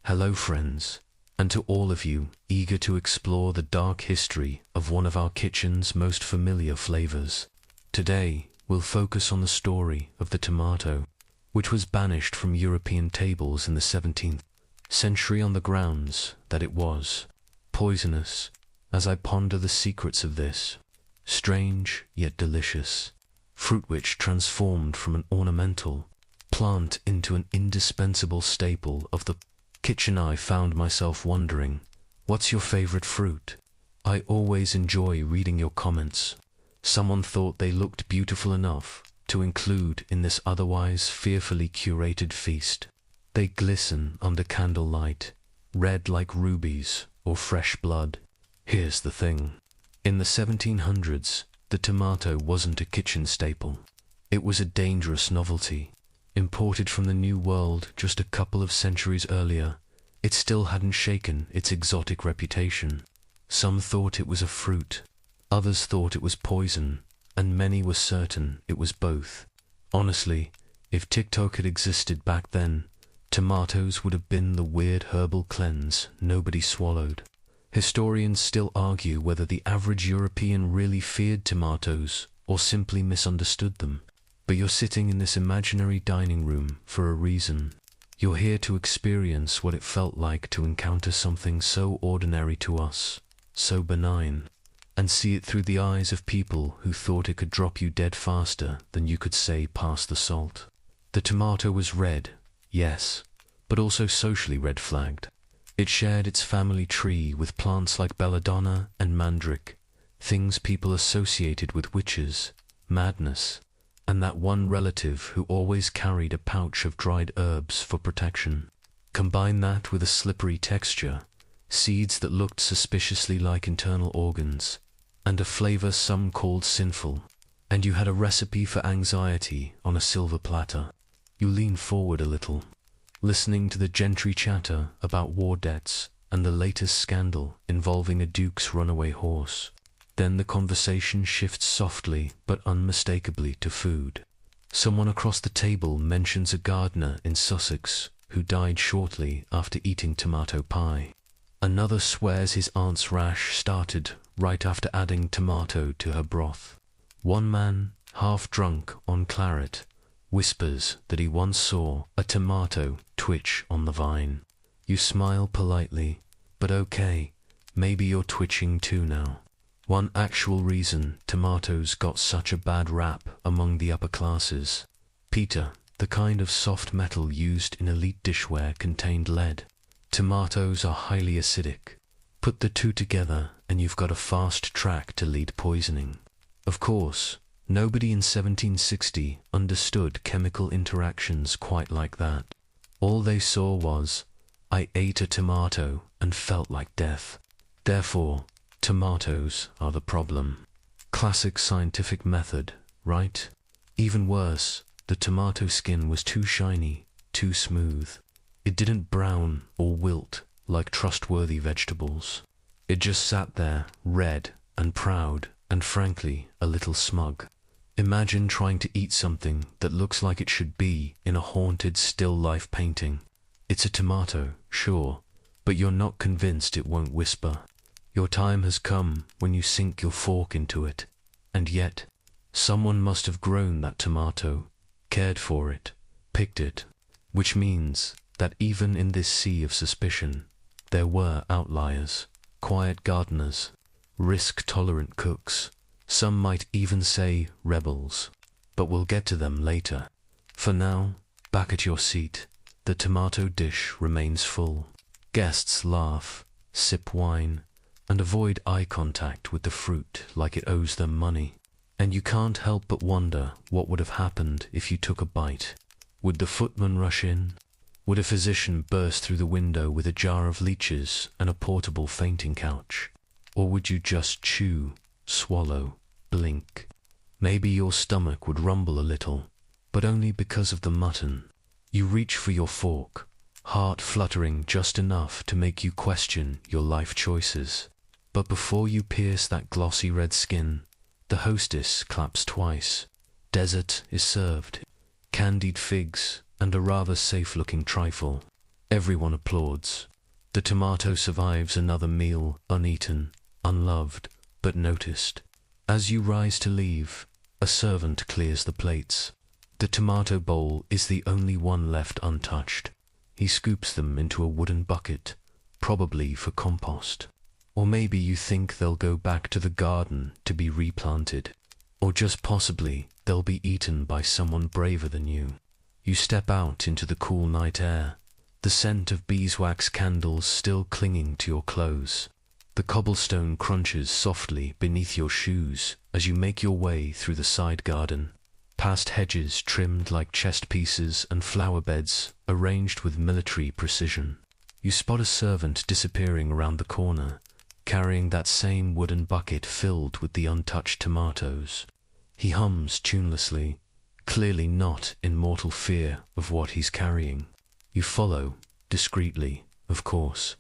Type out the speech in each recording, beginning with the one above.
Hello friends, and to all of you eager to explore the dark history of one of our kitchen's most familiar flavors. Today, we'll focus on the story of the tomato, which was banished from European tables in the 17th century on the grounds that it was poisonous. As I ponder the secrets of this strange yet delicious fruit, which transformed from an ornamental plant into an indispensable staple of the kitchen, I found myself wondering, what's your favorite fruit? I always enjoy reading your comments. Someone thought they looked beautiful enough to include in this otherwise fearfully curated feast. They glisten under candlelight, red like rubies or fresh blood. Here's the thing. In the 1700s, the tomato wasn't a kitchen staple. It was a dangerous novelty. Imported from the New World just a couple of centuries earlier, it still hadn't shaken its exotic reputation. Some thought it was a fruit, others thought it was poison, and many were certain it was both. Honestly, if TikTok had existed back then, tomatoes would have been the weird herbal cleanse nobody swallowed. Historians still argue whether the average European really feared tomatoes or simply misunderstood them. But you're sitting in this imaginary dining room for a reason. You're here to experience what it felt like to encounter something so ordinary to us, so benign, and see it through the eyes of people who thought it could drop you dead faster than you could say pass the salt. The tomato was red, yes, but also socially red-flagged. It shared its family tree with plants like belladonna and mandrake, things people associated with witches, madness, and that one relative who always carried a pouch of dried herbs for protection. Combine that with a slippery texture, seeds that looked suspiciously like internal organs, and a flavor some called sinful, and you had a recipe for anxiety on a silver platter. You lean forward a little, listening to the gentry chatter about war debts and the latest scandal involving a duke's runaway horse. Then the conversation shifts softly but unmistakably to food. Someone across the table mentions a gardener in Sussex who died shortly after eating tomato pie. Another swears his aunt's rash started right after adding tomato to her broth. One man, half drunk on claret, whispers that he once saw a tomato twitch on the vine. You smile politely, but okay, maybe you're twitching too now. One actual reason tomatoes got such a bad rap among the upper classes. Peter, the kind of soft metal used in elite dishware, contained lead. Tomatoes are highly acidic. Put the two together and you've got a fast track to lead poisoning. Of course, nobody in 1760 understood chemical interactions quite like that. All they saw was, I ate a tomato and felt like death. Therefore, tomatoes are the problem. Classic scientific method, right? Even worse, the tomato skin was too shiny, too smooth. It didn't brown or wilt like trustworthy vegetables. It just sat there, red and proud, and frankly, a little smug. Imagine trying to eat something that looks like it should be in a haunted still life painting. It's a tomato, sure, but you're not convinced it won't whisper. Your time has come when you sink your fork into it, and yet, someone must have grown that tomato, cared for it, picked it, which means that even in this sea of suspicion, there were outliers, quiet gardeners, risk-tolerant cooks, some might even say rebels, but we'll get to them later. For now, back at your seat, the tomato dish remains full. Guests laugh, sip wine, and avoid eye contact with the fruit like it owes them money. And you can't help but wonder what would have happened if you took a bite. Would the footman rush in? Would a physician burst through the window with a jar of leeches and a portable fainting couch? Or would you just chew, swallow, blink? Maybe your stomach would rumble a little, but only because of the mutton. You reach for your fork, heart fluttering just enough to make you question your life choices. But before you pierce that glossy red skin, the hostess claps twice. Dessert is served, candied figs and a rather safe-looking trifle. Everyone applauds. The tomato survives another meal, uneaten, unloved, but noticed. As you rise to leave, a servant clears the plates. The tomato bowl is the only one left untouched. He scoops them into a wooden bucket, probably for compost. Or maybe you think they'll go back to the garden to be replanted. Or just possibly they'll be eaten by someone braver than you. You step out into the cool night air, the scent of beeswax candles still clinging to your clothes. The cobblestone crunches softly beneath your shoes as you make your way through the side garden, past hedges trimmed like chess pieces and flower beds arranged with military precision. You spot a servant disappearing around the corner, carrying that same wooden bucket filled with the untouched tomatoes. He hums tunelessly, clearly not in mortal fear of what he's carrying. You follow, discreetly, of course.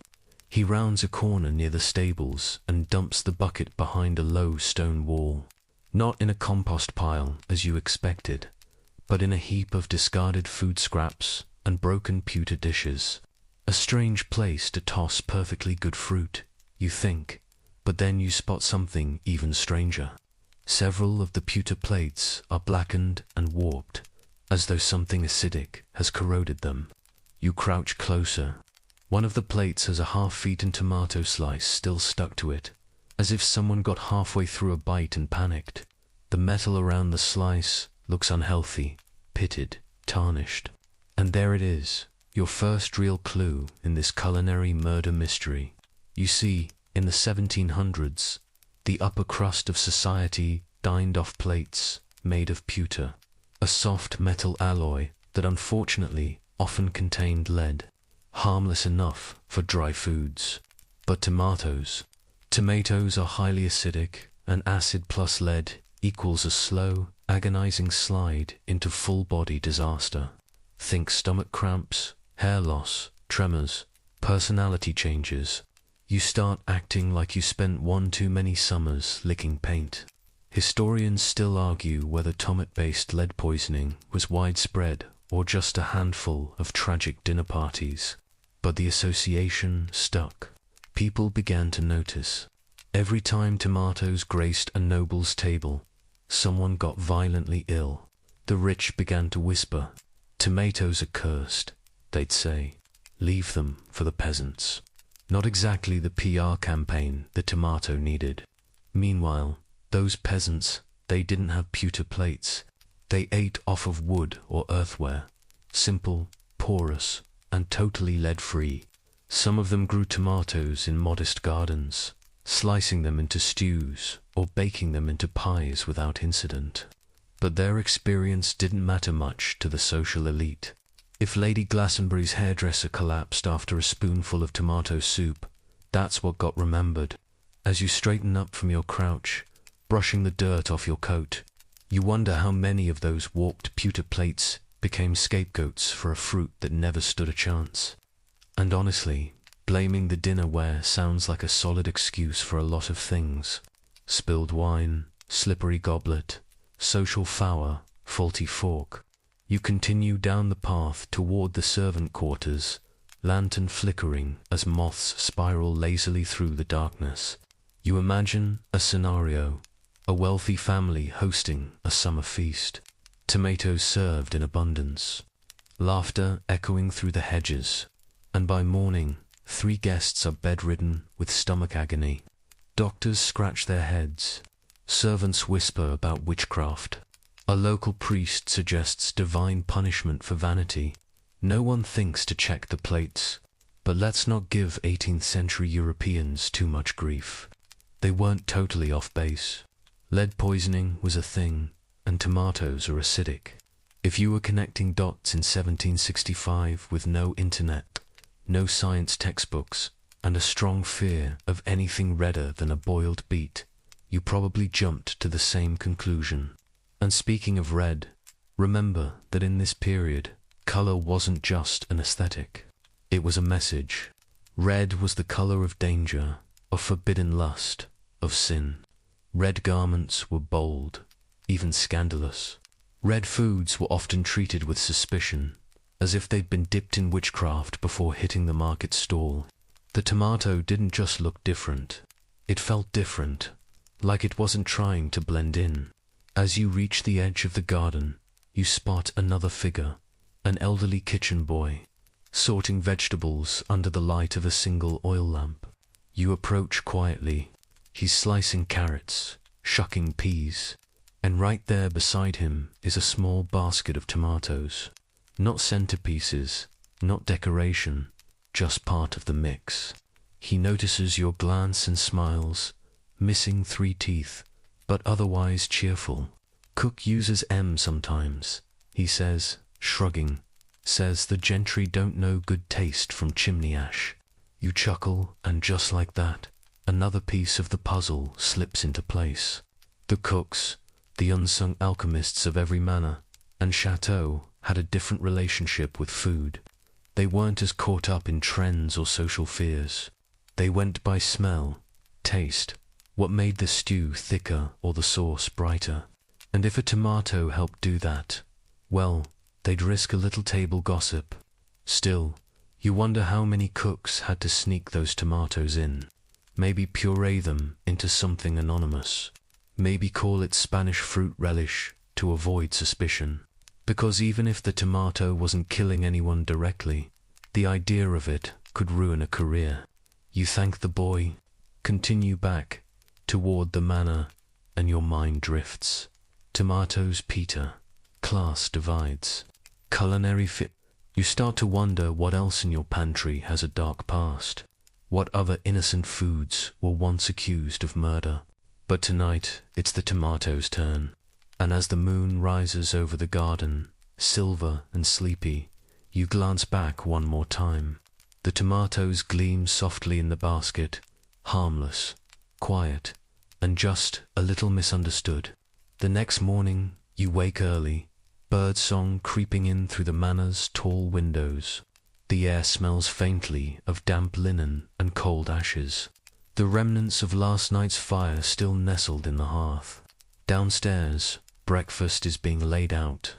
He rounds a corner near the stables and dumps the bucket behind a low stone wall. Not in a compost pile, as you expected, but in a heap of discarded food scraps and broken pewter dishes. A strange place to toss perfectly good fruit, you think, but then you spot something even stranger. Several of the pewter plates are blackened and warped, as though something acidic has corroded them. You crouch closer. One of the plates has a half-eaten tomato slice still stuck to it, as if someone got halfway through a bite and panicked. The metal around the slice looks unhealthy, pitted, tarnished. And there it is, your first real clue in this culinary murder mystery. You see, in the 1700s, the upper crust of society dined off plates made of pewter, a soft metal alloy that unfortunately often contained lead, harmless enough for dry foods. But tomatoes are highly acidic, and acid plus lead equals a slow, agonizing slide into full-body disaster. Think stomach cramps, hair loss, tremors, personality changes. You start acting like you spent one too many summers licking paint. Historians still argue whether tomato-based lead poisoning was widespread or just a handful of tragic dinner parties. But the association stuck. People began to notice. Every time tomatoes graced a noble's table, someone got violently ill. The rich began to whisper, "Tomatoes are cursed," they'd say. "Leave them for the peasants." Not exactly the PR campaign the tomato needed. Meanwhile, those peasants, they didn't have pewter plates. They ate off of wood or earthenware, simple, porous, and totally lead-free. Some of them grew tomatoes in modest gardens, slicing them into stews or baking them into pies without incident. But their experience didn't matter much to the social elite. If Lady Glastonbury's hairdresser collapsed after a spoonful of tomato soup, that's what got remembered. As you straighten up from your crouch, brushing the dirt off your coat, you wonder how many of those warped pewter plates became scapegoats for a fruit that never stood a chance. And honestly, blaming the dinnerware sounds like a solid excuse for a lot of things. Spilled wine, slippery goblet, social foul, faulty fork. You continue down the path toward the servant quarters, lantern flickering as moths spiral lazily through the darkness. You imagine a scenario, a wealthy family hosting a summer feast, tomatoes served in abundance, laughter echoing through the hedges, and by morning, 3 guests are bedridden with stomach agony. Doctors scratch their heads, servants whisper about witchcraft. A local priest suggests divine punishment for vanity. No one thinks to check the plates, but let's not give 18th century Europeans too much grief. They weren't totally off base. Lead poisoning was a thing, and tomatoes are acidic. If you were connecting dots in 1765 with no internet, no science textbooks, and a strong fear of anything redder than a boiled beet, you probably jumped to the same conclusion. And speaking of red, remember that in this period, color wasn't just an aesthetic. It was a message. Red was the color of danger, of forbidden lust, of sin. Red garments were bold, even scandalous. Red foods were often treated with suspicion. as if they'd been dipped in witchcraft before hitting the market stall. The tomato didn't just look different. It felt different, like it wasn't trying to blend in. As you reach the edge of the garden, you spot another figure, an elderly kitchen boy, sorting vegetables under the light of a single oil lamp. You approach quietly. He's slicing carrots, shucking peas, and right there beside him is a small basket of tomatoes. Not centerpieces, not decoration, just part of the mix. He notices your glance and smiles, missing 3 teeth, but otherwise cheerful. Cook uses M sometimes, he says, shrugging. Says the gentry don't know good taste from chimney ash. You chuckle, and just like that, another piece of the puzzle slips into place. The cooks, the unsung alchemists of every manor and chateau, had a different relationship with food. They weren't as caught up in trends or social fears. They went by smell, taste, what made the stew thicker or the sauce brighter. And if a tomato helped do that, well, they'd risk a little table gossip. Still, you wonder how many cooks had to sneak those tomatoes in. Maybe puree them into something anonymous. Maybe call it Spanish fruit relish to avoid suspicion. Because even if the tomato wasn't killing anyone directly, the idea of it could ruin a career. You thank the boy, continue back toward the manor, and your mind drifts. Tomatoes Peter. Class divides. Culinary fit. You start to wonder what else in your pantry has a dark past. What other innocent foods were once accused of murder. But tonight, it's the tomato's turn. And as the moon rises over the garden, silver and sleepy, you glance back one more time. The tomatoes gleam softly in the basket, harmless, quiet, and just a little misunderstood. The next morning, you wake early, birdsong creeping in through the manor's tall windows. The air smells faintly of damp linen and cold ashes. The remnants of last night's fire still nestled in the hearth. Downstairs, breakfast is being laid out.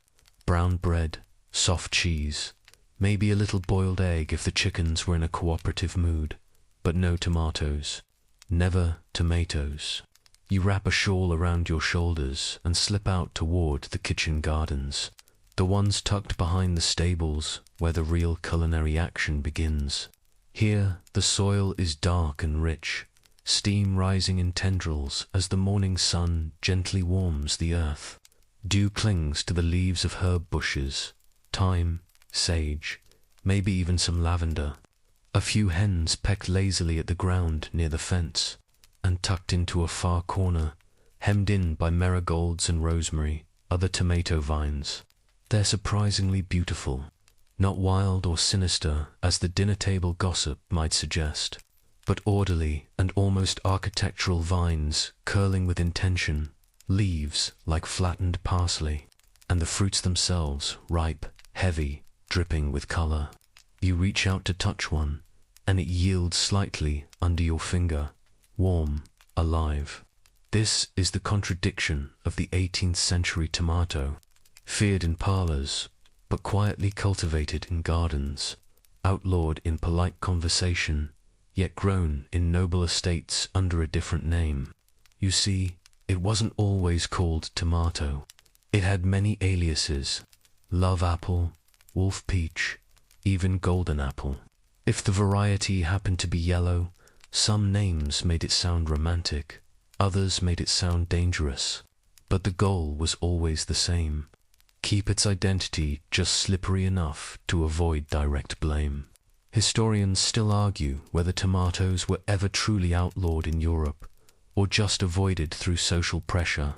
Brown bread, soft cheese, maybe a little boiled egg if the chickens were in a cooperative mood, but no tomatoes. Never tomatoes. You wrap a shawl around your shoulders and slip out toward the kitchen gardens, the ones tucked behind the stables where the real culinary action begins. Here, the soil is dark and rich, steam rising in tendrils as the morning sun gently warms the earth. Dew clings to the leaves of herb bushes, thyme, sage, maybe even some lavender. A few hens peck lazily at the ground near the fence, and tucked into a far corner, hemmed in by marigolds and rosemary, are the tomato vines. They're surprisingly beautiful, not wild or sinister as the dinner table gossip might suggest, but orderly and almost architectural vines curling with intention, leaves like flattened parsley, and the fruits themselves ripe, heavy, dripping with color. You reach out to touch one, and it yields slightly under your finger, warm, alive. This is the contradiction of the 18th century tomato, feared in parlors, but quietly cultivated in gardens, outlawed in polite conversation, yet grown in noble estates under a different name. You see, it wasn't always called tomato. It had many aliases: love apple, wolf peach, even golden apple. If the variety happened to be yellow, some names made it sound romantic, others made it sound dangerous. But the goal was always the same: keep its identity just slippery enough to avoid direct blame. Historians still argue whether tomatoes were ever truly outlawed in Europe, or just avoided through social pressure.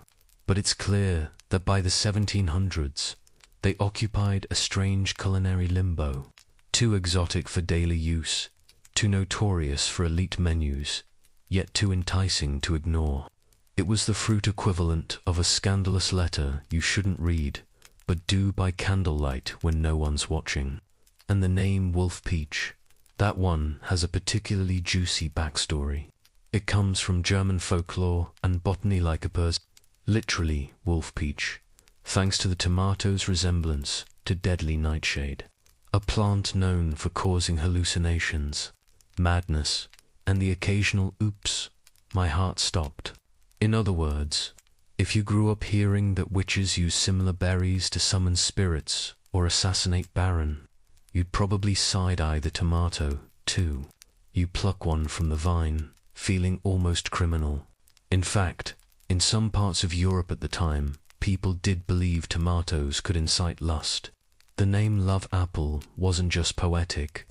But it's clear that by the 1700s, they occupied a strange culinary limbo, too exotic for daily use, too notorious for elite menus, yet too enticing to ignore. It was the fruit equivalent of a scandalous letter you shouldn't read, but do by candlelight when no one's watching. And the name wolf peach, that one has a particularly juicy backstory. It comes from German folklore and botany like a pers, literally wolf peach, thanks to the tomato's resemblance to deadly nightshade. a plant known for causing hallucinations, madness, and the occasional oops, my heart stopped. In other words, if you grew up hearing that witches use similar berries to summon spirits or assassinate Baron, you'd probably side-eye the tomato, too. You pluck one from the vine, feeling almost criminal. In fact, in some parts of Europe at the time, people did believe tomatoes could incite lust. The name love apple wasn't just poetic.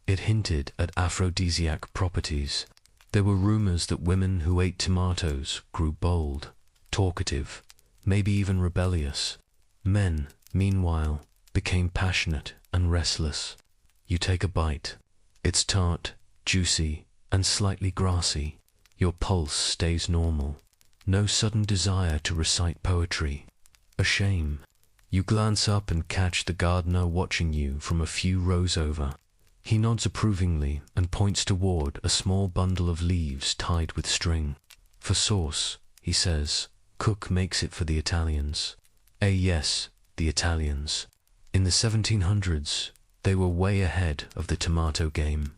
It hinted at aphrodisiac properties. There were rumors that women who ate tomatoes grew bold, talkative, maybe even rebellious. Men, meanwhile, became passionate and restless. You take a bite. It's tart, juicy, and slightly grassy. Your pulse stays normal. No sudden desire to recite poetry. A shame. You glance up and catch the gardener watching you from a few rows over. He nods approvingly and points toward a small bundle of leaves tied with string. For sauce, he says, cook makes it for the Italians. Yes, the Italians. In the 1700s, they were way ahead of the tomato game.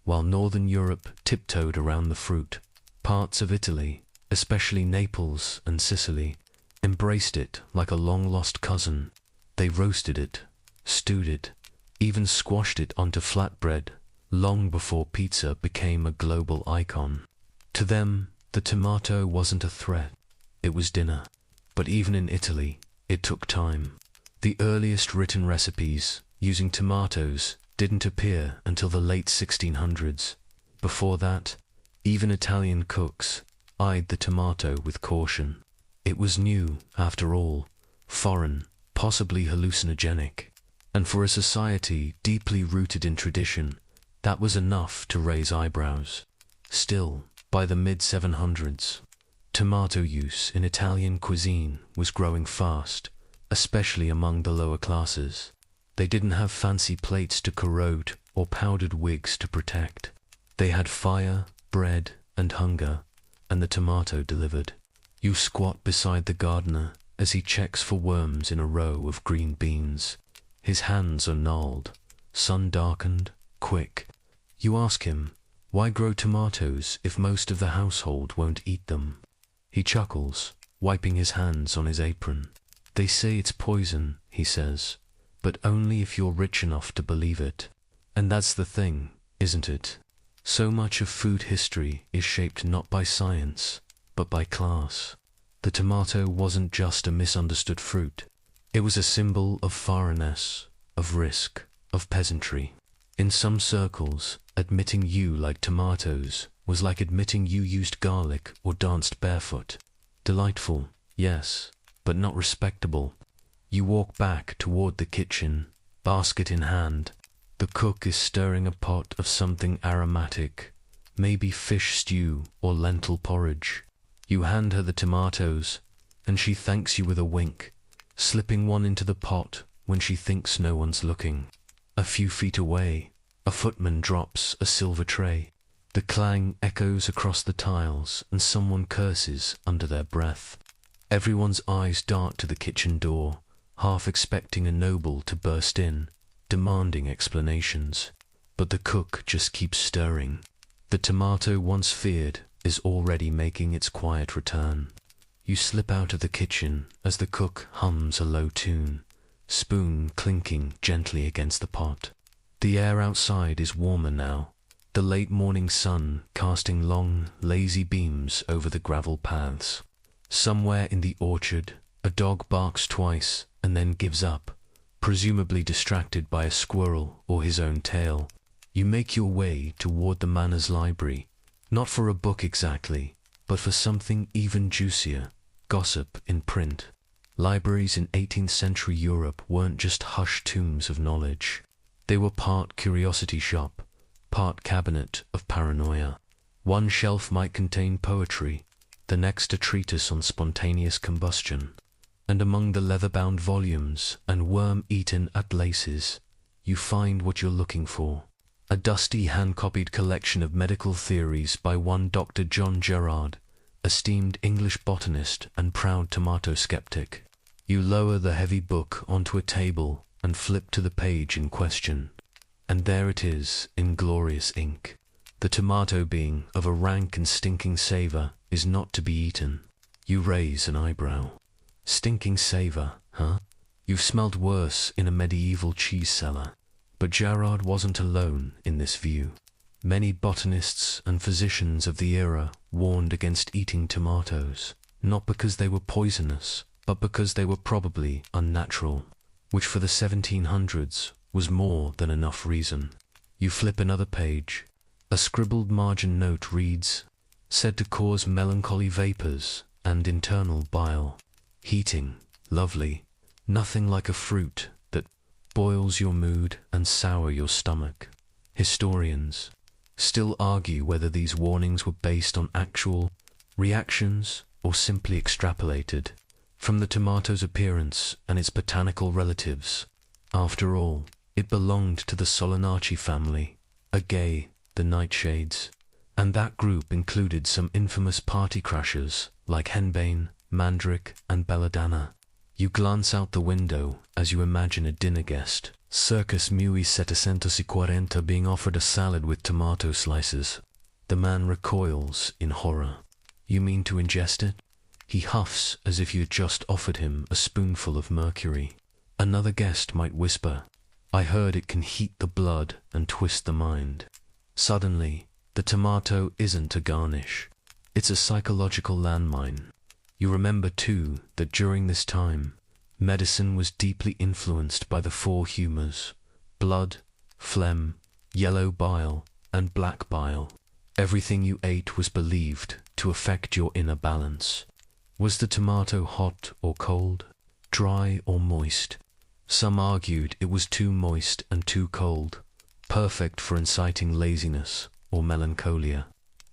While Northern Europe tiptoed around the fruit, parts of Italy, especially Naples and Sicily, embraced it like a long-lost cousin. They roasted it, stewed it, even squashed it onto flatbread, long before pizza became a global icon. To them, the tomato wasn't a threat, it was dinner. But even in Italy, it took time. The earliest written recipes using tomatoes didn't appear until the late 1600s. Before that, even Italian cooks eyed the tomato with caution. It was new, after all, foreign, possibly hallucinogenic. And for a society deeply rooted in tradition, that was enough to raise eyebrows. Still, by the mid-700s, tomato use in Italian cuisine was growing fast, especially among the lower classes. They didn't have fancy plates to corrode or powdered wigs to protect. They had fire, bread, and hunger, and the tomato delivered. You squat beside the gardener as he checks for worms in a row of green beans. His hands are gnarled, sun-darkened, quick. You ask him, why grow tomatoes if most of the household won't eat them? He chuckles, wiping his hands on his apron. They say it's poison, he says, but only if you're rich enough to believe it. And that's the thing, isn't it? So much of food history is shaped not by science, but by class. The tomato wasn't just a misunderstood fruit. It was a symbol of foreignness, of risk, of peasantry. In some circles, admitting you liked tomatoes was like admitting you used garlic or danced barefoot. Delightful, yes, but not respectable. You walk back toward the kitchen, basket in hand. The cook is stirring a pot of something aromatic, maybe fish stew or lentil porridge. You hand her the tomatoes, and she thanks you with a wink, slipping one into the pot when she thinks no one's looking. A few feet away, a footman drops a silver tray. The clang echoes across the tiles and someone curses under their breath. Everyone's eyes dart to the kitchen door, half expecting a noble to burst in, demanding explanations. But the cook just keeps stirring. The tomato once feared is already making its quiet return. You slip out of the kitchen as the cook hums a low tune, spoon clinking gently against the pot. The air outside is warmer now, the late morning sun casting long, lazy beams over the gravel paths. Somewhere in the orchard, a dog barks twice and then gives up, presumably distracted by a squirrel or his own tail. You make your way toward the manor's library, not for a book exactly, but for something even juicier, gossip in print. Libraries in 18th century Europe weren't just hushed tombs of knowledge. They were part curiosity shop, part cabinet of paranoia. One shelf might contain poetry, the next a treatise on spontaneous combustion. And among the leather-bound volumes and worm-eaten atlases, you find what you're looking for. A dusty hand-copied collection of medical theories by one Dr. John Gerard, esteemed English botanist and proud tomato skeptic. You lower the heavy book onto a table and flip to the page in question. And there it is, in glorious ink. The tomato, being of a rank and stinking savour, is not to be eaten. You raise an eyebrow. Stinking savour, huh? You've smelled worse in a medieval cheese cellar. But Gerard wasn't alone in this view. Many botanists and physicians of the era warned against eating tomatoes, not because they were poisonous, but because they were probably unnatural, which for the 1700s was more than enough reason. You flip another page. A scribbled margin note reads, said to cause melancholy vapours and internal bile. Heating, lovely, nothing like a fruit that boils your mood and sour your stomach. Historians still argue whether these warnings were based on actual reactions or simply extrapolated from the tomato's appearance and its botanical relatives. After all, it belonged to the Solanaceae family, the nightshades, and that group included some infamous party crashers like henbane, mandrake, and belladonna. You glance out the window as you imagine a dinner guest, Circus 1740, being offered a salad with tomato slices. The man recoils in horror. You mean to ingest it? He huffs as if you had just offered him a spoonful of mercury. Another guest might whisper, I heard it can heat the blood and twist the mind. Suddenly, the tomato isn't a garnish. It's a psychological landmine. You remember, too, that during this time, medicine was deeply influenced by the four humours: blood, phlegm, yellow bile, and black bile. Everything you ate was believed to affect your inner balance. Was the tomato hot or cold, dry or moist? Some argued it was too moist and too cold, perfect for inciting laziness or melancholia.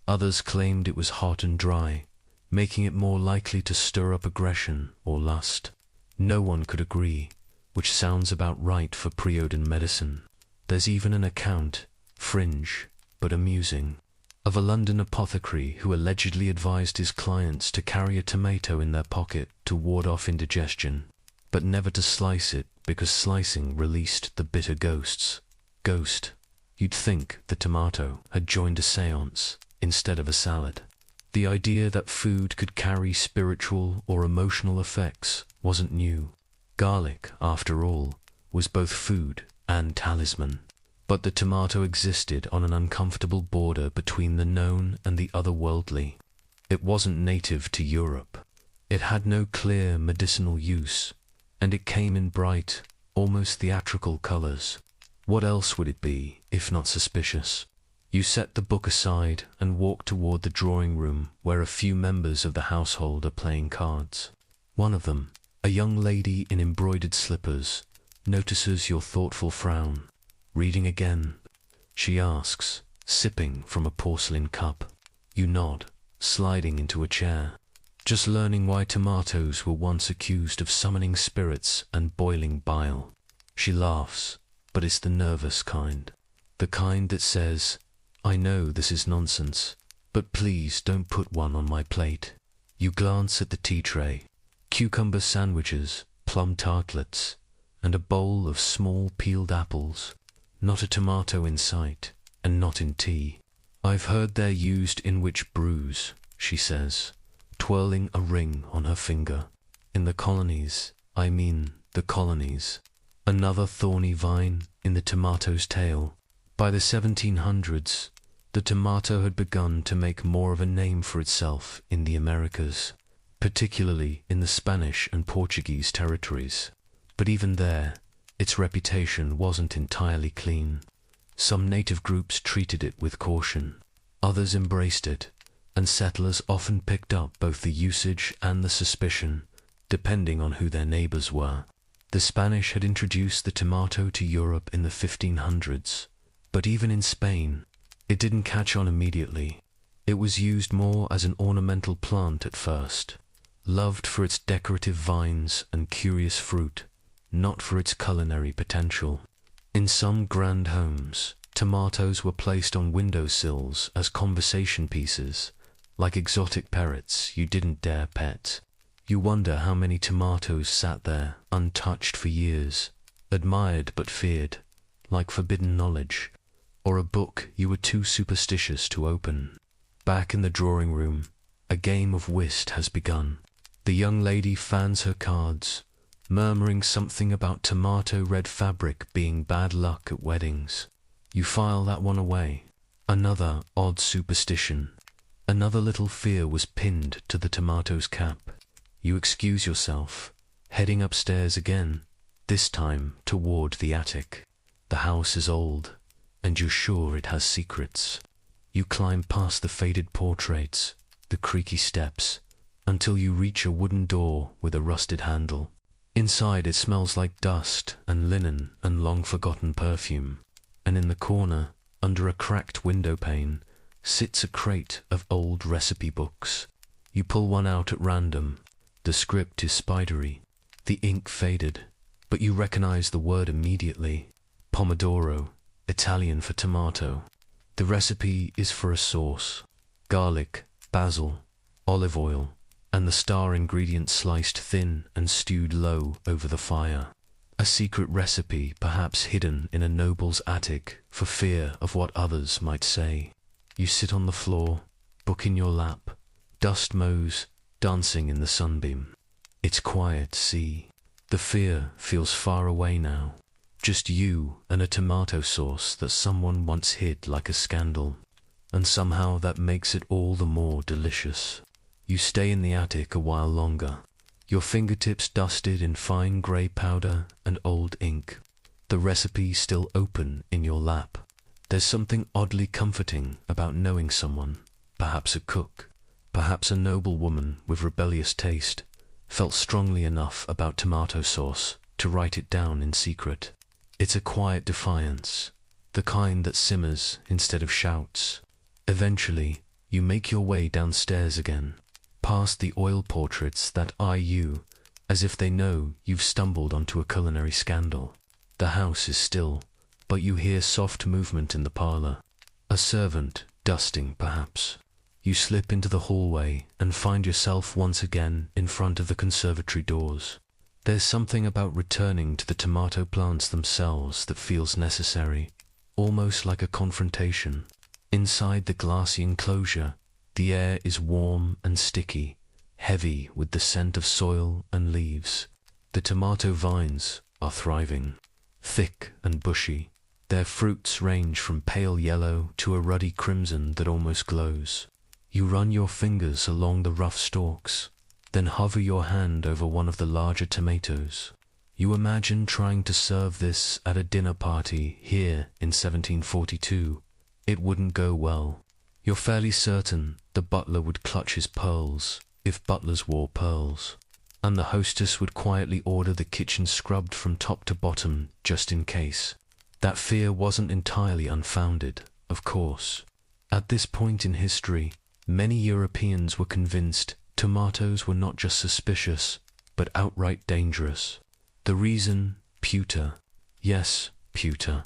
Others claimed it was hot and dry, making it more likely to stir up aggression or lust. No one could agree, which sounds about right for pre-Odin medicine. There's even an account, fringe but amusing, of a London apothecary who allegedly advised his clients to carry a tomato in their pocket to ward off indigestion, but never to slice it because slicing released the bitter ghosts. Ghost. You'd think the tomato had joined a séance instead of a salad. The idea that food could carry spiritual or emotional effects wasn't new. Garlic, after all, was both food and talisman. But the tomato existed on an uncomfortable border between the known and the otherworldly. It wasn't native to Europe. It had no clear medicinal use, and it came in bright, almost theatrical colors. What else would it be, if not suspicious? You set the book aside and walk toward the drawing room where a few members of the household are playing cards. One of them, a young lady in embroidered slippers, notices your thoughtful frown. Reading again? She asks, sipping from a porcelain cup. You nod, sliding into a chair. Just learning why tomatoes were once accused of summoning spirits and boiling bile. She laughs, but it's the nervous kind. The kind that says, I know this is nonsense, but please don't put one on my plate. You glance at the tea tray. Cucumber sandwiches, plum tartlets, and a bowl of small peeled apples. Not a tomato in sight, and not in tea. I've heard they're used in witch brews, she says, twirling a ring on her finger. In the colonies, I mean the colonies. Another thorny vine in the tomato's tail. By the 1700s, the tomato had begun to make more of a name for itself in the Americas, particularly in the Spanish and Portuguese territories. But even there, its reputation wasn't entirely clean. Some native groups treated it with caution. Others embraced it, and settlers often picked up both the usage and the suspicion, depending on who their neighbors were. The Spanish had introduced the tomato to Europe in the 1500s, but even in Spain, it didn't catch on immediately. It was used more as an ornamental plant at first, loved for its decorative vines and curious fruit, not for its culinary potential. In some grand homes, tomatoes were placed on windowsills as conversation pieces, like exotic parrots you didn't dare pet. You wonder how many tomatoes sat there untouched for years, admired but feared, like forbidden knowledge, or a book you were too superstitious to open. Back in the drawing room, a game of whist has begun. The young lady fans her cards, murmuring something about tomato red fabric being bad luck at weddings. You file that one away. Another odd superstition. Another little fear was pinned to the tomato's cap. You excuse yourself, heading upstairs again, this time toward the attic. The house is old, and you're sure it has secrets. You climb past the faded portraits, the creaky steps, until you reach a wooden door with a rusted handle. Inside it smells like dust and linen and long-forgotten perfume, and in the corner, under a cracked window pane, sits a crate of old recipe books. You pull one out at random. The script is spidery, the ink faded, but you recognize the word immediately. Pomodoro, Italian for tomato. The recipe is for a sauce: garlic, basil, olive oil, and the star ingredient sliced thin and stewed low over the fire. A secret recipe perhaps hidden in a noble's attic for fear of what others might say. You sit on the floor, book in your lap, dust mows dancing in the sunbeam. It's quiet, see. The fear feels far away now. Just you and a tomato sauce that someone once hid like a scandal. And somehow that makes it all the more delicious. You stay in the attic a while longer, your fingertips dusted in fine grey powder and old ink. The recipe still open in your lap. There's something oddly comforting about knowing someone, perhaps a cook, perhaps a noble woman with rebellious taste, felt strongly enough about tomato sauce to write it down in secret. It's a quiet defiance, the kind that simmers instead of shouts. Eventually, you make your way downstairs again, past the oil portraits that eye you as if they know you've stumbled onto a culinary scandal. The house is still, but you hear soft movement in the parlor. A servant, dusting perhaps. You slip into the hallway and find yourself once again in front of the conservatory doors. There's something about returning to the tomato plants themselves that feels necessary, almost like a confrontation. Inside the glassy enclosure, the air is warm and sticky, heavy with the scent of soil and leaves. The tomato vines are thriving, thick and bushy. Their fruits range from pale yellow to a ruddy crimson that almost glows. You run your fingers along the rough stalks, then hover your hand over one of the larger tomatoes. You imagine trying to serve this at a dinner party here in 1742. It wouldn't go well. You're fairly certain the butler would clutch his pearls, if butlers wore pearls, and the hostess would quietly order the kitchen scrubbed from top to bottom just in case. That fear wasn't entirely unfounded, of course. At this point in history, many Europeans were convinced tomatoes were not just suspicious, but outright dangerous. The reason? Pewter. Yes, pewter.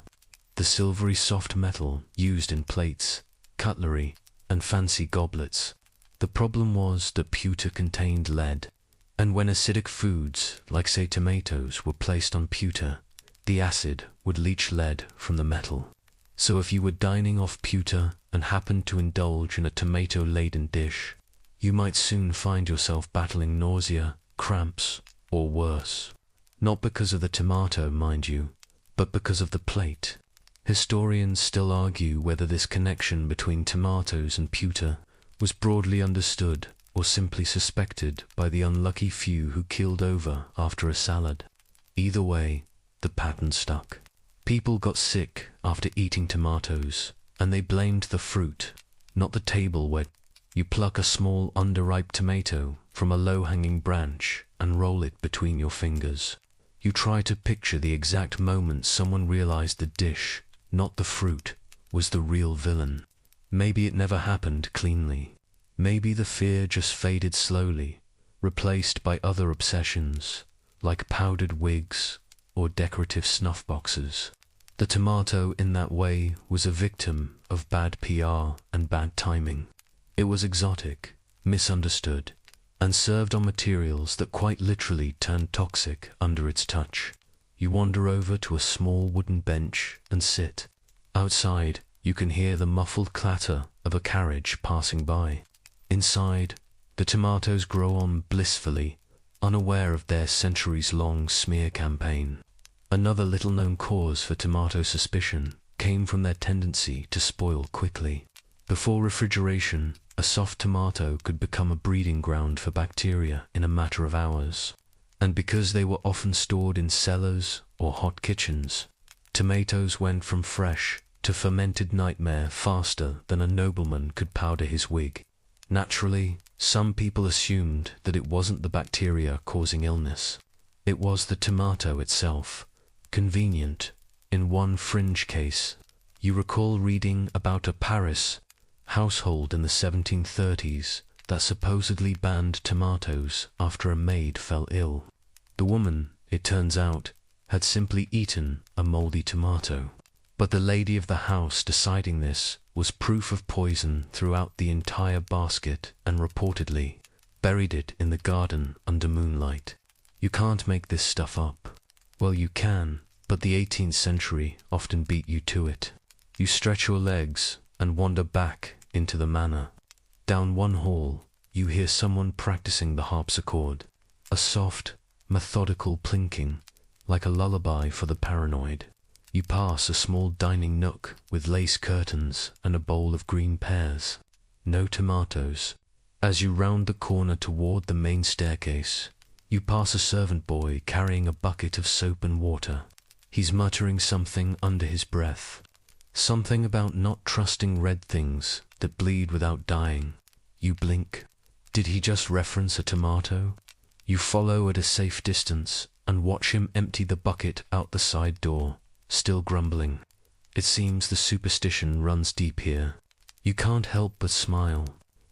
The silvery soft metal used in plates, cutlery, and fancy goblets. The problem was that pewter contained lead, and when acidic foods, like say tomatoes, were placed on pewter, the acid would leach lead from the metal. So if you were dining off pewter and happened to indulge in a tomato-laden dish, you might soon find yourself battling nausea, cramps, or worse. Not because of the tomato, mind you, but because of the plate. Historians still argue whether this connection between tomatoes and pewter was broadly understood or simply suspected by the unlucky few who keeled over after a salad. Either way, the pattern stuck. People got sick after eating tomatoes, and they blamed the fruit, not the table where you pluck a small underripe tomato from a low-hanging branch and roll it between your fingers. You try to picture the exact moment someone realized the dish, not the fruit, was the real villain. Maybe it never happened cleanly. Maybe the fear just faded slowly, replaced by other obsessions, like powdered wigs or decorative snuff boxes. The tomato in that way was a victim of bad PR and bad timing. It was exotic, misunderstood, and served on materials that quite literally turned toxic under its touch. You wander over to a small wooden bench and sit. Outside, you can hear the muffled clatter of a carriage passing by. Inside, the tomatoes grow on blissfully, unaware of their centuries-long smear campaign. Another little-known cause for tomato suspicion came from their tendency to spoil quickly. Before refrigeration, a soft tomato could become a breeding ground for bacteria in a matter of hours. And because they were often stored in cellars or hot kitchens, tomatoes went from fresh to fermented nightmare faster than a nobleman could powder his wig. Naturally, some people assumed that it wasn't the bacteria causing illness. It was the tomato itself. Convenient. In one fringe case, you recall reading about a Paris household in the 1730s that supposedly banned tomatoes after a maid fell ill. The woman, it turns out, had simply eaten a moldy tomato. But the lady of the house deciding this was proof of poison throughout the entire basket and reportedly buried it in the garden under moonlight. You can't make this stuff up. Well, you can, but the 18th century often beat you to it. You stretch your legs and wander back into the manor. Down one hall, you hear someone practicing the harpsichord, a soft, methodical plinking, like a lullaby for the paranoid. You pass a small dining nook with lace curtains and a bowl of green pears. No tomatoes. As you round the corner toward the main staircase, you pass a servant boy carrying a bucket of soap and water. He's muttering something under his breath. Something about not trusting red things that bleed without dying. You blink. Did he just reference a tomato? You follow at a safe distance and watch him empty the bucket out the side door, still grumbling. It seems the superstition runs deep here. You can't help but smile.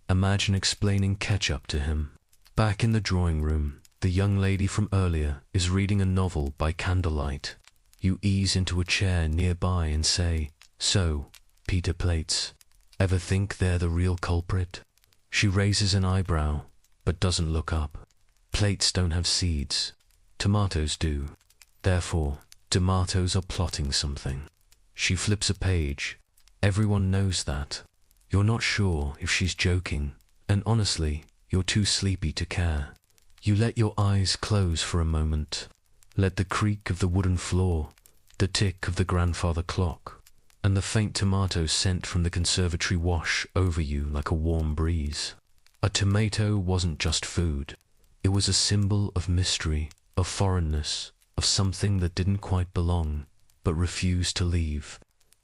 Imagine explaining ketchup to him. Back in the drawing room, the young lady from earlier is reading a novel by candlelight. You ease into a chair nearby and say, "So, Peter Plates, ever think they're the real culprit?" She raises an eyebrow, but doesn't look up. Plates don't have seeds. Tomatoes do. Therefore, tomatoes are plotting something. She flips a page. Everyone knows that. You're not sure if she's joking, and honestly, you're too sleepy to care. You let your eyes close for a moment. Let the creak of the wooden floor, the tick of the grandfather clock, and the faint tomato scent from the conservatory wash over you like a warm breeze. A tomato wasn't just food. It was a symbol of mystery, of foreignness, of something that didn't quite belong, but refused to leave.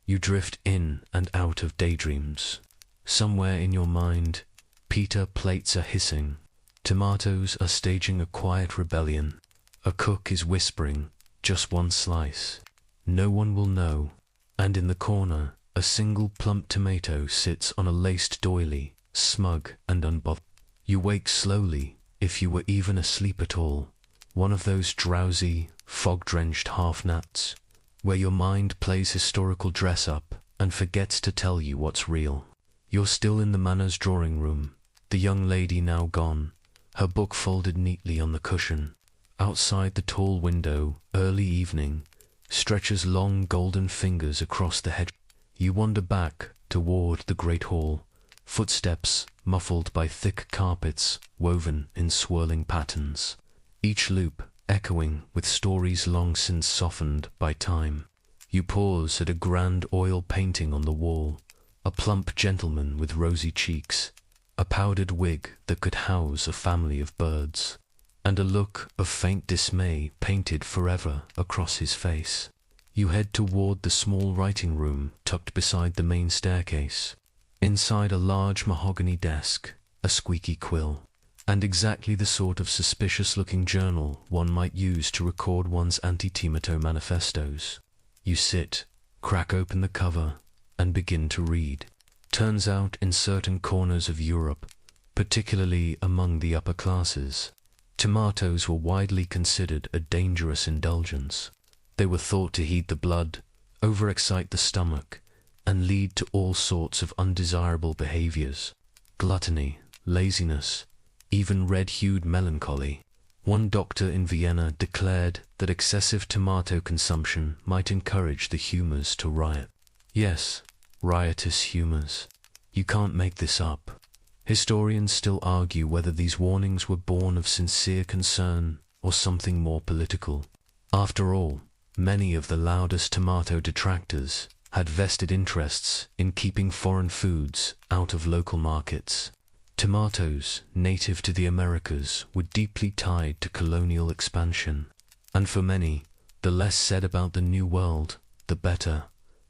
You drift in and out of daydreams. Somewhere in your mind, Peter Plates are hissing. Tomatoes are staging a quiet rebellion. A cook is whispering, "Just one slice. No one will know." And in the corner, a single plump tomato sits on a laced doily, smug and unbothered. You wake slowly, if you were even asleep at all. One of those drowsy, fog-drenched half-naps, where your mind plays historical dress-up and forgets to tell you what's real. You're still in the manor's drawing room, the young lady now gone, her book folded neatly on the cushion. Outside the tall window, early evening, stretches long golden fingers across the hedge. You wander back toward the great hall, footsteps muffled by thick carpets woven in swirling patterns, each loop echoing with stories long since softened by time. You pause at a grand oil painting on the wall, a plump gentleman with rosy cheeks, a powdered wig that could house a family of birds, and a look of faint dismay painted forever across his face. You head toward the small writing room tucked beside the main staircase. Inside a large mahogany desk, a squeaky quill, and exactly the sort of suspicious-looking journal one might use to record one's anti-tomato manifestos. You sit, crack open the cover, and begin to read. Turns out in certain corners of Europe, particularly among the upper classes, tomatoes were widely considered a dangerous indulgence. They were thought to heat the blood, overexcite the stomach, and lead to all sorts of undesirable behaviors: gluttony, laziness, even red-hued melancholy. One doctor in Vienna declared that excessive tomato consumption might encourage the humors to riot. Yes, riotous humors. You can't make this up. Historians still argue whether these warnings were born of sincere concern or something more political. After all, many of the loudest tomato detractors had vested interests in keeping foreign foods out of local markets. Tomatoes, native to the Americas, were deeply tied to colonial expansion, and for many, the less said about the New World, the better,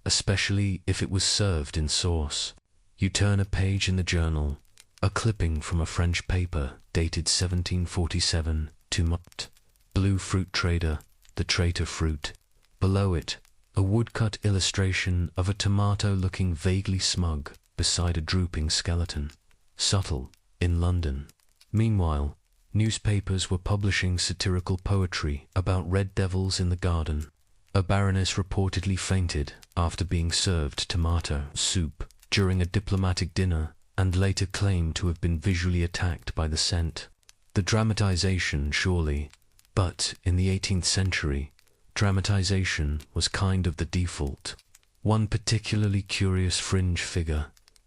especially if it was served in sauce. You turn a page in the journal, a clipping from a French paper dated 1747, Tomate, Blue Fruit Trader, the Traitor Fruit. Below it, a woodcut illustration of a tomato looking vaguely smug beside a drooping skeleton. Subtle, in London. Meanwhile, newspapers were publishing satirical poetry about red devils in the garden. A baroness reportedly fainted after being served tomato soup during a diplomatic dinner and later claimed to have been visually attacked by the scent. The dramatization, surely, but in the 18th century, dramatization was kind of the default. One particularly curious fringe figure,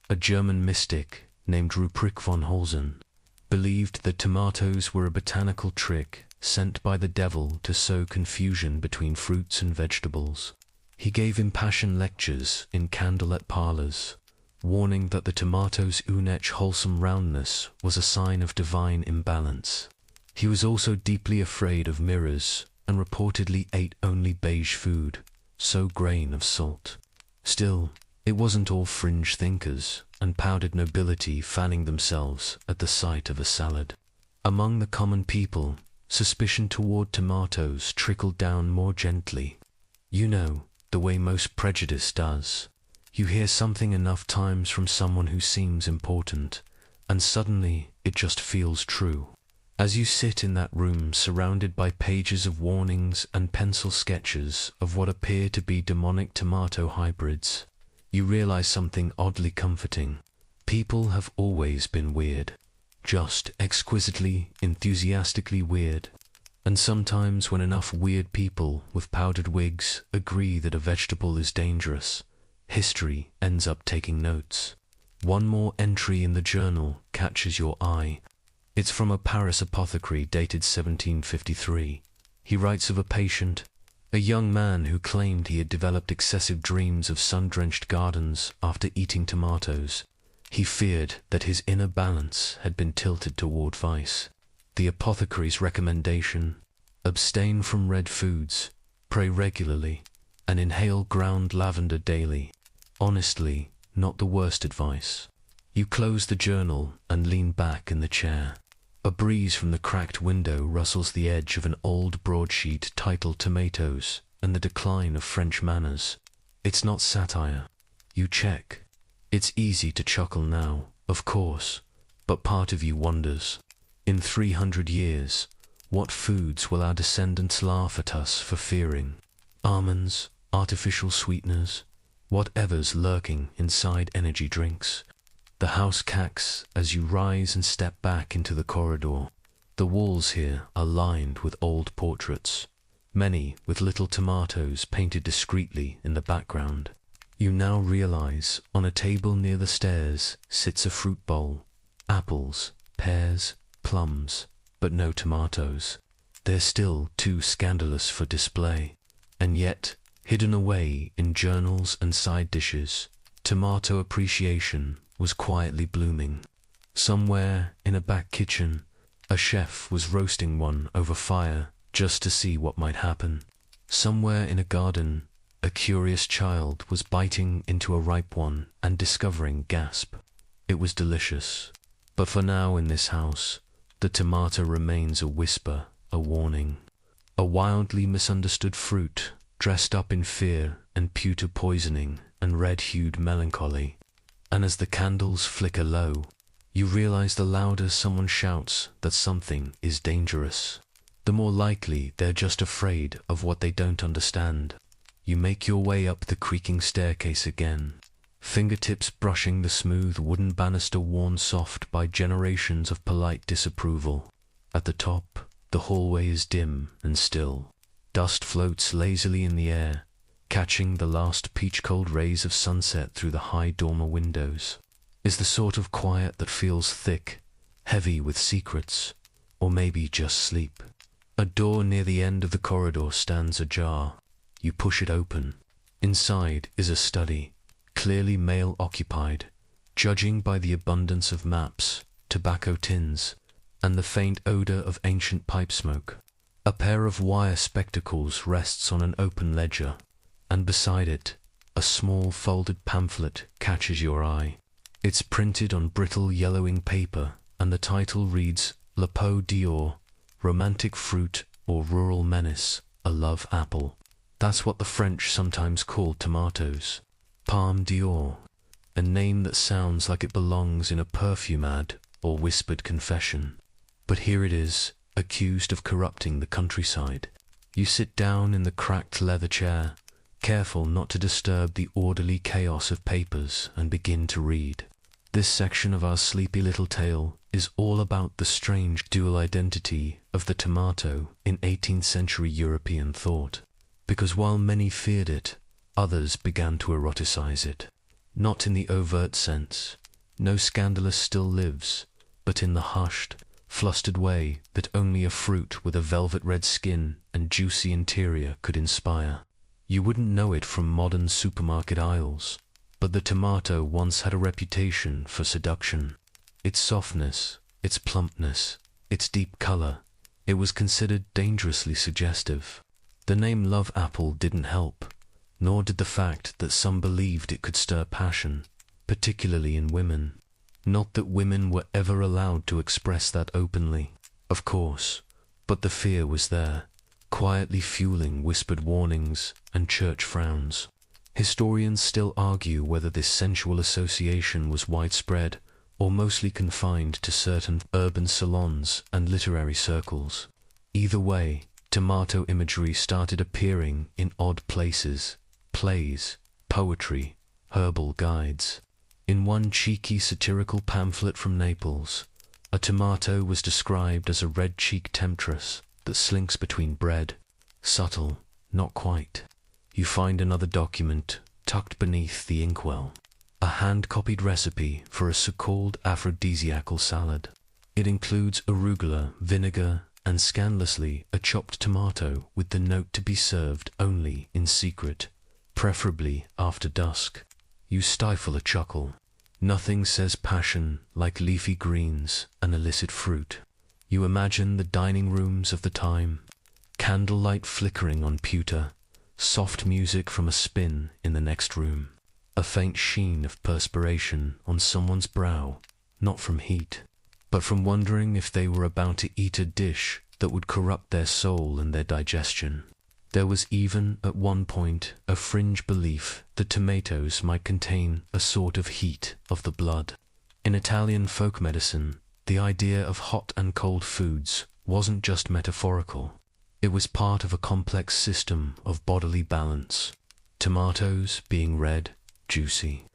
a German mystic named Ruprecht von Holzen, believed that tomatoes were a botanical trick sent by the devil to sow confusion between fruits and vegetables. He gave impassioned lectures in candlelit parlors, warning that the tomato's unech wholesome roundness was a sign of divine imbalance. He was also deeply afraid of mirrors and reportedly ate only beige food, so grain of salt. Still, it wasn't all fringe thinkers and powdered nobility fanning themselves at the sight of a salad. Among the common people, suspicion toward tomatoes trickled down more gently. You know, the way most prejudice does. You hear something enough times from someone who seems important, and suddenly it just feels true. As you sit in that room surrounded by pages of warnings and pencil sketches of what appear to be demonic tomato hybrids, you realize something oddly comforting. People have always been weird. Just exquisitely, enthusiastically weird. And sometimes when enough weird people with powdered wigs agree that a vegetable is dangerous, history ends up taking notes. One more entry in the journal catches your eye. It's from a Paris apothecary dated 1753. He writes of a patient, a young man who claimed he had developed excessive dreams of sun-drenched gardens after eating tomatoes. He feared that his inner balance had been tilted toward vice. The apothecary's recommendation: abstain from red foods, pray regularly, and inhale ground lavender daily. Honestly, not the worst advice. You close the journal and lean back in the chair. A breeze from the cracked window rustles the edge of an old broadsheet titled Tomatoes and the Decline of French Manners. It's not satire. You check. It's easy to chuckle now, of course, but part of you wonders. In 300 years, what foods will our descendants laugh at us for fearing? Almonds, artificial sweeteners, whatever's lurking inside energy drinks. The house cacks as you rise and step back into the corridor. The walls here are lined with old portraits, many with little tomatoes painted discreetly in the background. You now realize on a table near the stairs sits a fruit bowl, apples, pears, plums, but no tomatoes. They're still too scandalous for display. And yet, hidden away in journals and side dishes, tomato appreciation was quietly blooming. Somewhere in a back kitchen, a chef was roasting one over fire just to see what might happen. Somewhere in a garden, a curious child was biting into a ripe one and discovering gasp. It was delicious. But for now in this house, the tomato remains a whisper, a warning. A wildly misunderstood fruit, dressed up in fear and pewter poisoning and red-hued melancholy. And as the candles flicker low, you realize the louder someone shouts that something is dangerous, the more likely they're just afraid of what they don't understand. You make your way up the creaking staircase again, fingertips brushing the smooth wooden banister worn soft by generations of polite disapproval. At the top, The hallway is dim and still. Dust floats lazily in the air, catching the last peach-cold rays of sunset through the high dormer windows. Is the sort of quiet that feels thick, heavy with secrets, or maybe just sleep. A door near the end of the corridor stands ajar. You push it open. Inside is a study, clearly male-occupied, judging by the abundance of maps, tobacco tins, and the faint odor of ancient pipe smoke. A pair of wire spectacles rests on an open ledger, and beside it, a small folded pamphlet catches your eye. It's printed on brittle yellowing paper, and the title reads Le Pot d'Or, Romantic Fruit or Rural Menace, a Love Apple. That's what the French sometimes call tomatoes. Palme d'Or, a name that sounds like it belongs in a perfume ad or whispered confession. But here it is, accused of corrupting the countryside. You sit down in the cracked leather chair, careful not to disturb the orderly chaos of papers, and begin to read. This section of our sleepy little tale is all about the strange dual identity of the tomato in 18th century European thought. Because while many feared it, others began to eroticize it. Not in the overt sense. No scandalous still lives, but in the hushed, flustered way that only a fruit with a velvet red skin and juicy interior could inspire. You wouldn't know it from modern supermarket aisles, but the tomato once had a reputation for seduction. Its softness, its plumpness, its deep color, it was considered dangerously suggestive. The name Love Apple didn't help, nor did the fact that some believed it could stir passion, particularly in women. Not that women were ever allowed to express that openly, of course, but the fear was there, quietly fueling whispered warnings and church frowns. Historians still argue whether this sensual association was widespread or mostly confined to certain urban salons and literary circles. Either way, tomato imagery started appearing in odd places, plays, poetry, herbal guides. In one cheeky satirical pamphlet from Naples, a tomato was described as a red-cheeked temptress that slinks between bread. Subtle, not quite. You find another document tucked beneath the inkwell, a hand-copied recipe for a so-called aphrodisiacal salad. It includes arugula, vinegar, and scandalously a chopped tomato with the note to be served only in secret, preferably after dusk. You stifle a chuckle. Nothing says passion like leafy greens and illicit fruit. You imagine the dining rooms of the time, candlelight flickering on pewter, soft music from a spin in the next room, a faint sheen of perspiration on someone's brow, not from heat, but from wondering if they were about to eat a dish that would corrupt their soul and their digestion. There was even, at one point, a fringe belief that tomatoes might contain a sort of heat of the blood. In Italian folk medicine, the idea of hot and cold foods wasn't just metaphorical. It was part of a complex system of bodily balance. Tomatoes, being red, juicy,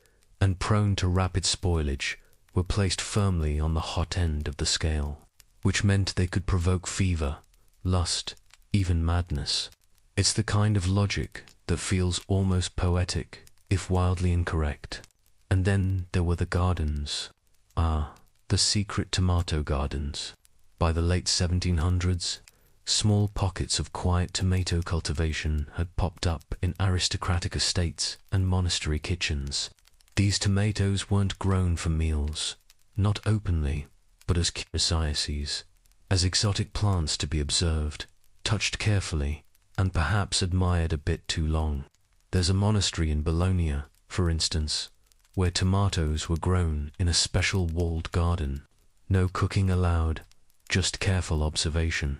and prone to rapid spoilage, were placed firmly on the hot end of the scale, which meant they could provoke fever, lust, even madness. It's the kind of logic that feels almost poetic, if wildly incorrect. And then there were the gardens. Ah, the secret tomato gardens. By the late 1700s, small pockets of quiet tomato cultivation had popped up in aristocratic estates and monastery kitchens. These tomatoes weren't grown for meals, not openly, but as curiosities, as exotic plants to be observed, touched carefully, and perhaps admired a bit too long. There's a monastery in Bologna, for instance, where tomatoes were grown in a special walled garden. No cooking allowed, just careful observation,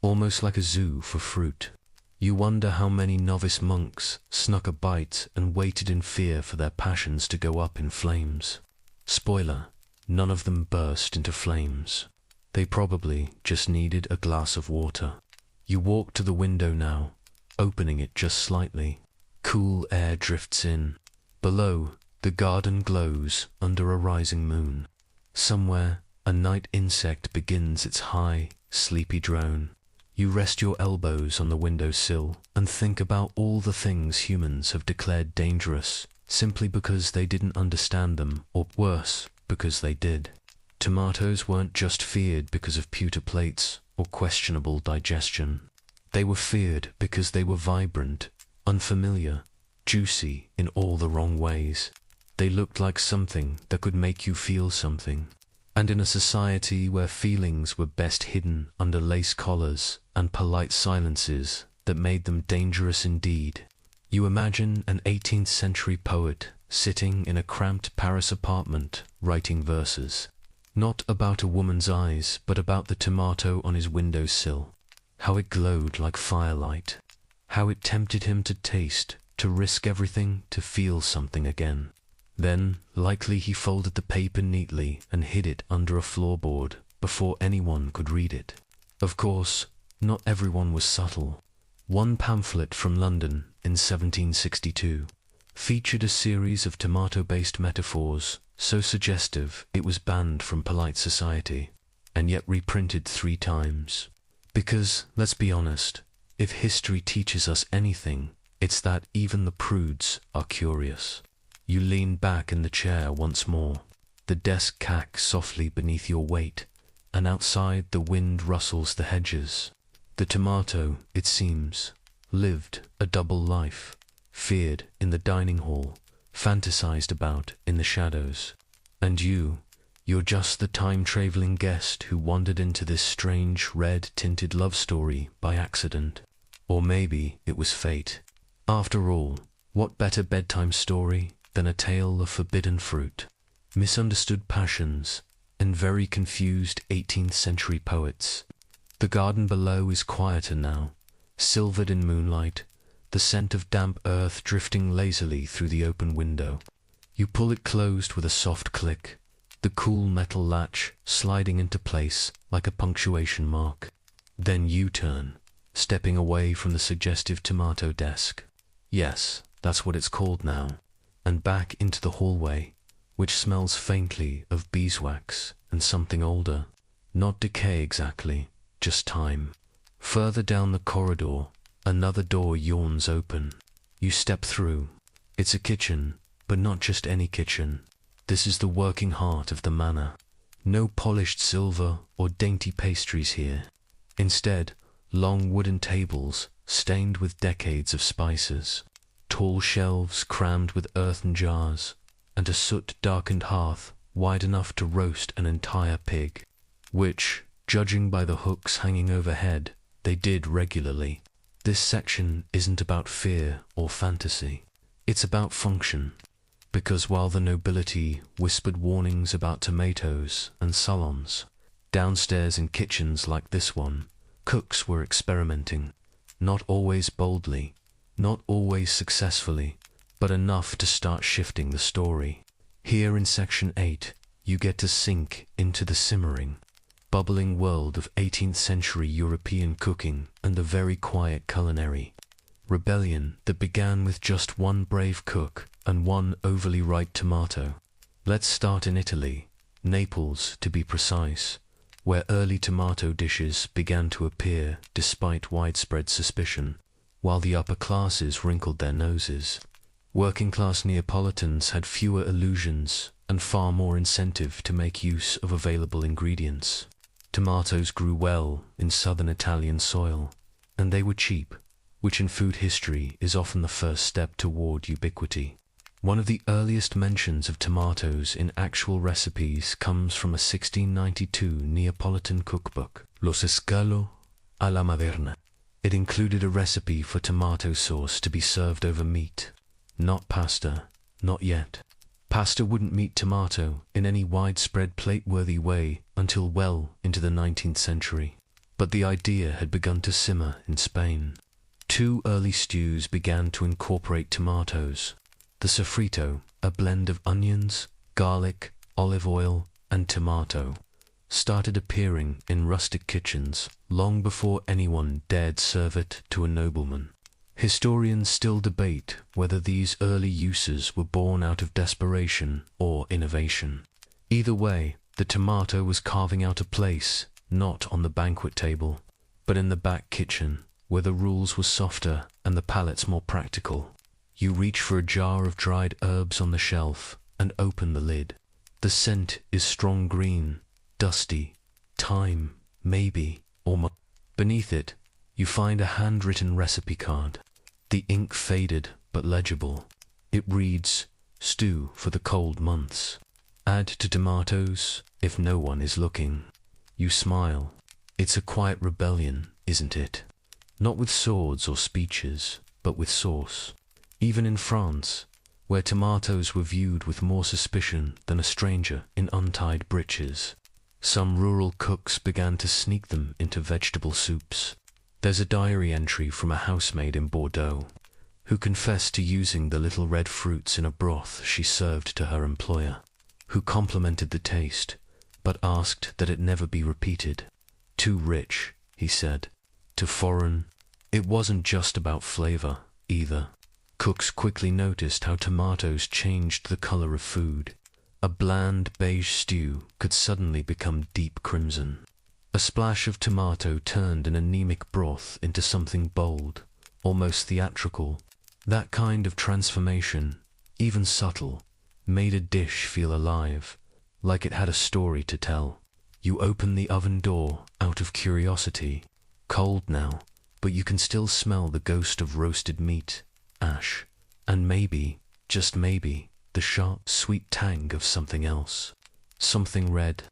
almost like a zoo for fruit. You wonder how many novice monks snuck a bite and waited in fear for their passions to go up in flames. Spoiler, none of them burst into flames. They probably just needed a glass of water. You walk to the window now, opening it just slightly. Cool air drifts in. Below, the garden glows under a rising moon. Somewhere, a night insect begins its high, sleepy drone. You rest your elbows on the windowsill and think about all the things humans have declared dangerous simply because they didn't understand them, or worse, because they did. Tomatoes weren't just feared because of pewter plates or questionable digestion. They were feared because they were vibrant, unfamiliar, juicy in all the wrong ways. They looked like something that could make you feel something. And in a society where feelings were best hidden under lace collars and polite silences that made them dangerous indeed, you imagine an 18th century poet sitting in a cramped Paris apartment writing verses, not about a woman's eyes, but about the tomato on his windowsill, how it glowed like firelight, how it tempted him to taste, to risk everything, to feel something again. Then, likely he folded the paper neatly and hid it under a floorboard before anyone could read it. Of course, not everyone was subtle. One pamphlet from London in 1762 featured a series of tomato-based metaphors so suggestive it was banned from polite society, and yet reprinted 3 times. Because, let's be honest, if history teaches us anything, it's that even the prudes are curious. You lean back in the chair once more. The desk cacks softly beneath your weight, and outside the wind rustles the hedges. The tomato, it seems, lived a double life, feared in the dining hall, fantasized about in the shadows. And you're just the time-traveling guest who wandered into this strange red-tinted love story by accident. Or maybe it was fate. After all, what better bedtime story than a tale of forbidden fruit, misunderstood passions, and very confused 18th century poets. The garden below is quieter now, silvered in moonlight, the scent of damp earth drifting lazily through the open window. You pull it closed with a soft click, the cool metal latch sliding into place like a punctuation mark. Then you turn, stepping away from the suggestive tomato desk. Yes, that's what it's called now. And back into the hallway, which smells faintly of beeswax and something older. Not decay exactly, just time. Further down the corridor, another door yawns open. You step through. It's a kitchen, but not just any kitchen. This is the working heart of the manor. No polished silver or dainty pastries here. Instead, long wooden tables stained with decades of spices. Tall shelves crammed with earthen jars, and a soot-darkened hearth wide enough to roast an entire pig, which, judging by the hooks hanging overhead, they did regularly. This section isn't about fear or fantasy. It's about function, because while the nobility whispered warnings about tomatoes and salons, downstairs in kitchens like this one, cooks were experimenting, not always boldly, not always successfully, but enough to start shifting the story. Here in Section 8, you get to sink into the simmering, bubbling world of 18th century European cooking and the very quiet culinary rebellion that began with just one brave cook and one overly ripe tomato. Let's start in Italy, Naples to be precise, where early tomato dishes began to appear despite widespread suspicion. While the upper classes wrinkled their noses, working-class Neapolitans had fewer illusions and far more incentive to make use of available ingredients. Tomatoes grew well in southern Italian soil, and they were cheap, which in food history is often the first step toward ubiquity. One of the earliest mentions of tomatoes in actual recipes comes from a 1692 Neapolitan cookbook, Lo Scalo alla Maverna. It included a recipe for tomato sauce to be served over meat. Not pasta, not yet. Pasta wouldn't meet tomato in any widespread plate-worthy way until well into the 19th century. But the idea had begun to simmer in Spain. 2 early stews began to incorporate tomatoes. The sofrito, a blend of onions, garlic, olive oil, and tomato, started appearing in rustic kitchens long before anyone dared serve it to a nobleman. Historians still debate whether these early uses were born out of desperation or innovation. Either way, the tomato was carving out a place, not on the banquet table, But in the back kitchen, where the rules were softer and the palates more practical, you reach for a jar of dried herbs on the shelf and open the lid. The scent is strong green, dusty, thyme, maybe, or beneath it, you find a handwritten recipe card. The ink faded but legible. It reads, stew for the cold months. Add to tomatoes if no one is looking. You smile. It's a quiet rebellion, isn't it? Not with swords or speeches, but with sauce. Even in France, where tomatoes were viewed with more suspicion than a stranger in untied breeches, some rural cooks began to sneak them into vegetable soups. There's a diary entry from a housemaid in Bordeaux, who confessed to using the little red fruits in a broth she served to her employer, who complimented the taste, but asked that it never be repeated. Too rich, he said. Too foreign. It wasn't just about flavor, either. Cooks quickly noticed how tomatoes changed the color of food. A bland beige stew could suddenly become deep crimson. A splash of tomato turned an anemic broth into something bold, almost theatrical. That kind of transformation, even subtle, made a dish feel alive, like it had a story to tell. You open the oven door out of curiosity. Cold now, but you can still smell the ghost of roasted meat, ash, and maybe, just maybe, the sharp, sweet tang of something else. Something red.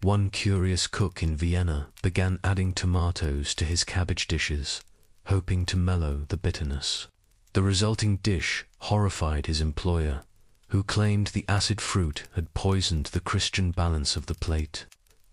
One curious cook in Vienna began adding tomatoes to his cabbage dishes, hoping to mellow the bitterness. The resulting dish horrified his employer, who claimed the acid fruit had poisoned the Christian balance of the plate.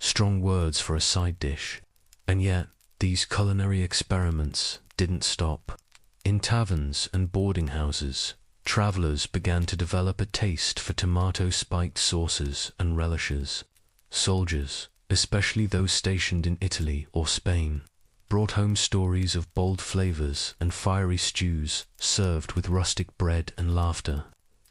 Strong words for a side dish. And yet, these culinary experiments didn't stop. In taverns and boarding houses, travelers began to develop a taste for tomato-spiked sauces and relishes. Soldiers, especially those stationed in Italy or Spain, brought home stories of bold flavors and fiery stews served with rustic bread and laughter.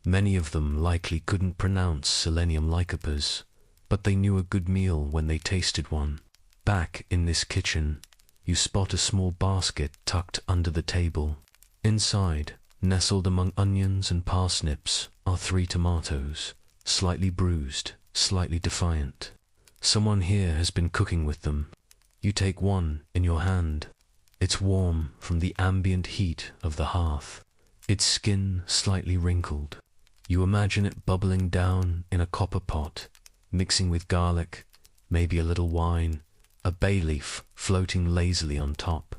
Many of them likely couldn't pronounce selenium lycopeas, but they knew a good meal when they tasted one. Back in this kitchen, you spot a small basket tucked under the table. Inside, nestled among onions and parsnips, are 3 tomatoes, slightly bruised, slightly defiant. Someone here has been cooking with them. You take one in your hand. It's warm from the ambient heat of the hearth, its skin slightly wrinkled. You imagine it bubbling down in a copper pot, mixing with garlic, maybe a little wine, a bay leaf floating lazily on top,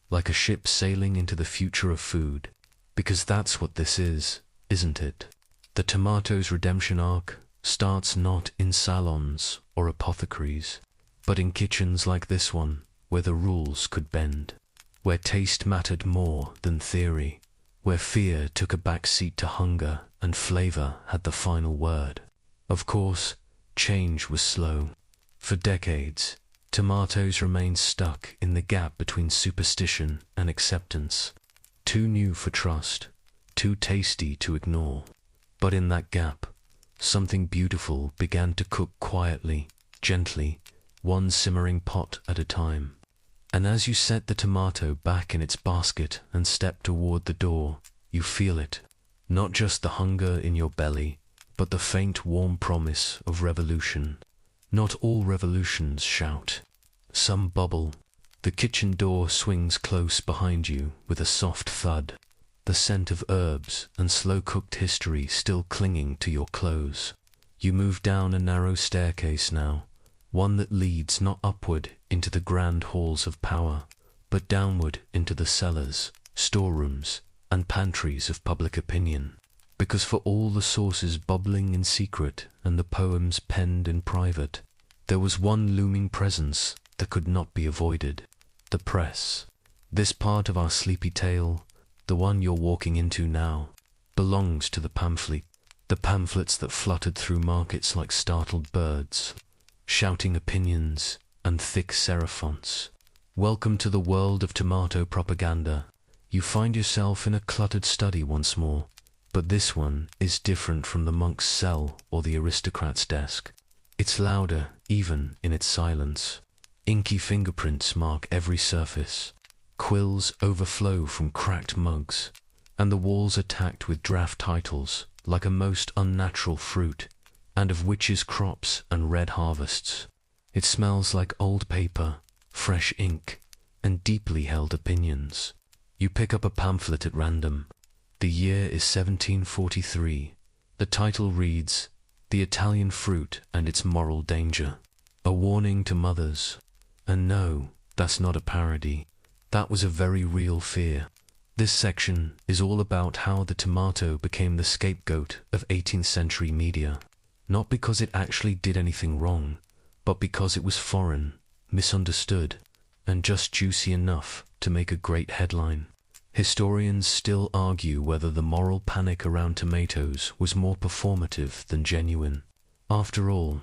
like a ship sailing into the future of food. Because that's what this is, isn't it? The tomato's redemption arc starts not in salons or apothecaries, but in kitchens like this one, where the rules could bend, where taste mattered more than theory, where fear took a back seat to hunger and flavor had the final word. Of course, change was slow. For decades, tomatoes remained stuck in the gap between superstition and acceptance, too new for trust, too tasty to ignore. But in that gap, something beautiful began to cook quietly, gently, one simmering pot at a time. And as you set the tomato back in its basket and step toward the door, you feel it. Not just the hunger in your belly, but the faint warm promise of revolution. Not all revolutions shout. Some bubble. The kitchen door swings close behind you with a soft thud, the scent of herbs and slow-cooked history still clinging to your clothes. You move down a narrow staircase now, one that leads not upward into the grand halls of power, but downward into the cellars, storerooms, and pantries of public opinion. Because for all the sources bubbling in secret and the poems penned in private, there was one looming presence that could not be avoided: the press. This part of our sleepy tale, the one you're walking into now, belongs to the pamphlets that fluttered through markets like startled birds, shouting opinions and thick serif fonts. Welcome to the world of tomato propaganda. You find yourself in a cluttered study once more, but this one is different from the monk's cell or the aristocrat's desk. It's louder, even in its silence. Inky fingerprints mark every surface. Quills overflow from cracked mugs, and the walls are tacked with draft titles like a most unnatural fruit, and of witches' crops and red harvests. It smells like old paper, fresh ink, and deeply held opinions. You pick up a pamphlet at random. The year is 1743. The title reads, "The Italian Fruit and Its Moral Danger." A warning to mothers. And no, that's not a parody. That was a very real fear. This section is all about how the tomato became the scapegoat of 18th century media. Not because it actually did anything wrong, but because it was foreign, misunderstood, and just juicy enough to make a great headline. Historians still argue whether the moral panic around tomatoes was more performative than genuine. After all,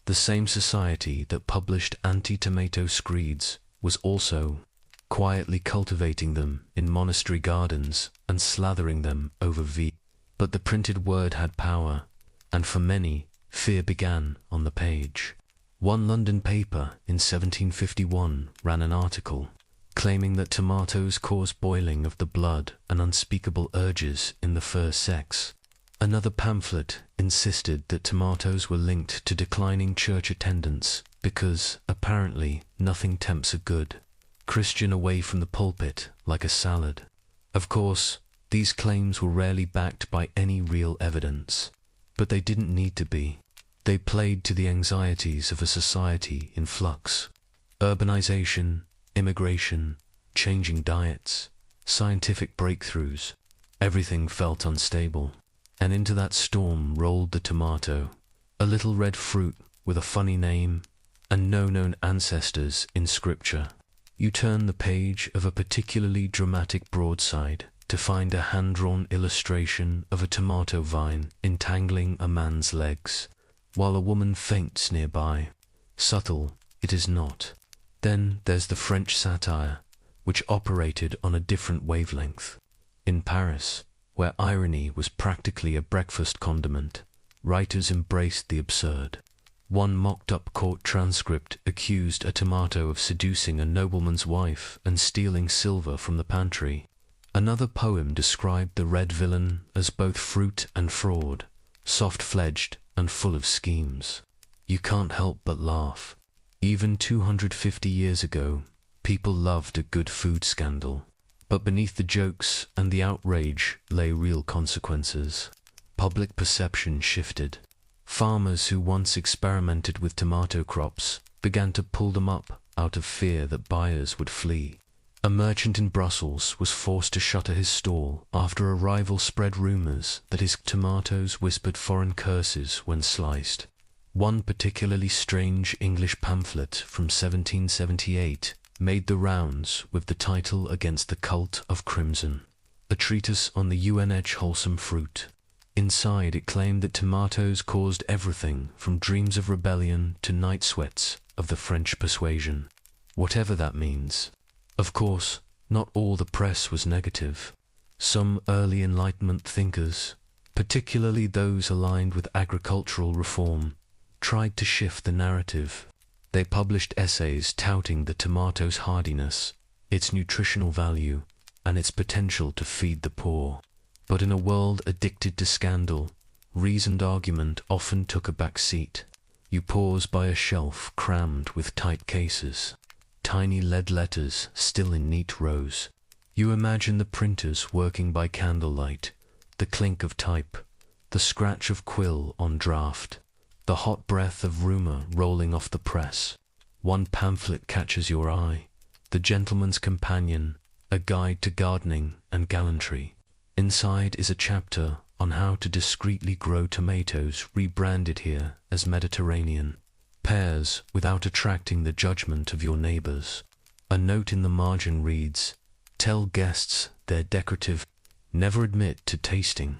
the same society that published anti-tomato screeds was also quietly cultivating them in monastery gardens and slathering them over V. But the printed word had power, and for many, fear began on the page. One London paper in 1751 ran an article claiming that tomatoes cause boiling of the blood and unspeakable urges in the first sex. Another pamphlet insisted that tomatoes were linked to declining church attendance because, apparently, nothing tempts a good Christian away from the pulpit like a salad. Of course, these claims were rarely backed by any real evidence, but they didn't need to be. They played to the anxieties of a society in flux. Urbanization, immigration, changing diets, scientific breakthroughs, everything felt unstable. And into that storm rolled the tomato, a little red fruit with a funny name and no known ancestors in scripture. You turn the page of a particularly dramatic broadside to find a hand-drawn illustration of a tomato vine entangling a man's legs, while a woman faints nearby. Subtle, it is not. Then there's the French satire, which operated on a different wavelength. In Paris, where irony was practically a breakfast condiment, writers embraced the absurd. One mocked-up court transcript accused a tomato of seducing a nobleman's wife and stealing silver from the pantry. Another poem described the red villain as both fruit and fraud, soft-fledged and full of schemes. You can't help but laugh. Even 250 years ago, people loved a good food scandal. But beneath the jokes and the outrage lay real consequences. Public perception shifted. Farmers who once experimented with tomato crops began to pull them up out of fear that buyers would flee. A merchant in Brussels was forced to shutter his stall after a rival spread rumors that his tomatoes whispered foreign curses when sliced. One particularly strange English pamphlet from 1778 made the rounds with the title "Against the Cult of Crimson," a treatise on the wholesome fruit. Inside it claimed that tomatoes caused everything from dreams of rebellion to night sweats of the French persuasion, whatever that means. Of course, not all the press was negative. Some early Enlightenment thinkers, particularly those aligned with agricultural reform, tried to shift the narrative. They published essays touting the tomato's hardiness, its nutritional value, and its potential to feed the poor. But in a world addicted to scandal, reasoned argument often took a back seat. You pause by a shelf crammed with tight cases, tiny lead letters still in neat rows. You imagine the printers working by candlelight, the clink of type, the scratch of quill on draft, the hot breath of rumor rolling off the press. One pamphlet catches your eye, The Gentleman's Companion, a guide to gardening and gallantry. Inside is a chapter on how to discreetly grow tomatoes rebranded here as Mediterranean pears without attracting the judgment of your neighbors. A note in the margin reads, "Tell guests they're decorative, never admit to tasting."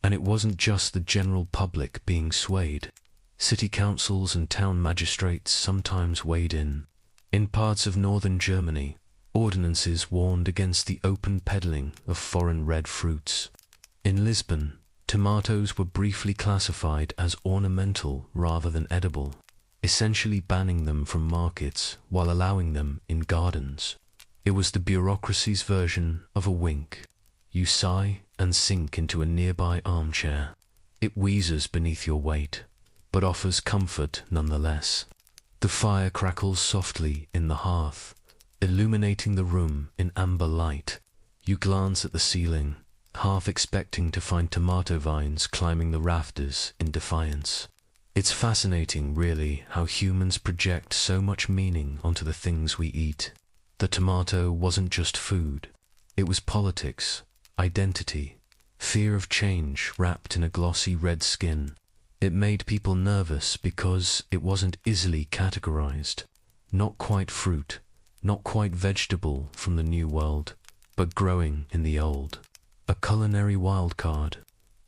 And it wasn't just the general public being swayed. City councils and town magistrates sometimes weighed in. In parts of northern Germany, ordinances warned against the open peddling of foreign red fruits. In Lisbon, tomatoes were briefly classified as ornamental rather than edible. essentially banning them from markets while allowing them in gardens. It was the bureaucracy's version of a wink. You sigh and sink into a nearby armchair. It wheezes beneath your weight, but offers comfort nonetheless. The fire crackles softly in the hearth, illuminating the room in amber light. You glance at the ceiling, half expecting to find tomato vines climbing the rafters in defiance. It's fascinating, really, how humans project so much meaning onto the things we eat. The tomato wasn't just food. It was politics, identity, fear of change wrapped in a glossy red skin. It made people nervous because it wasn't easily categorized. Not quite fruit, not quite vegetable from the New World, but growing in the old. A culinary wildcard.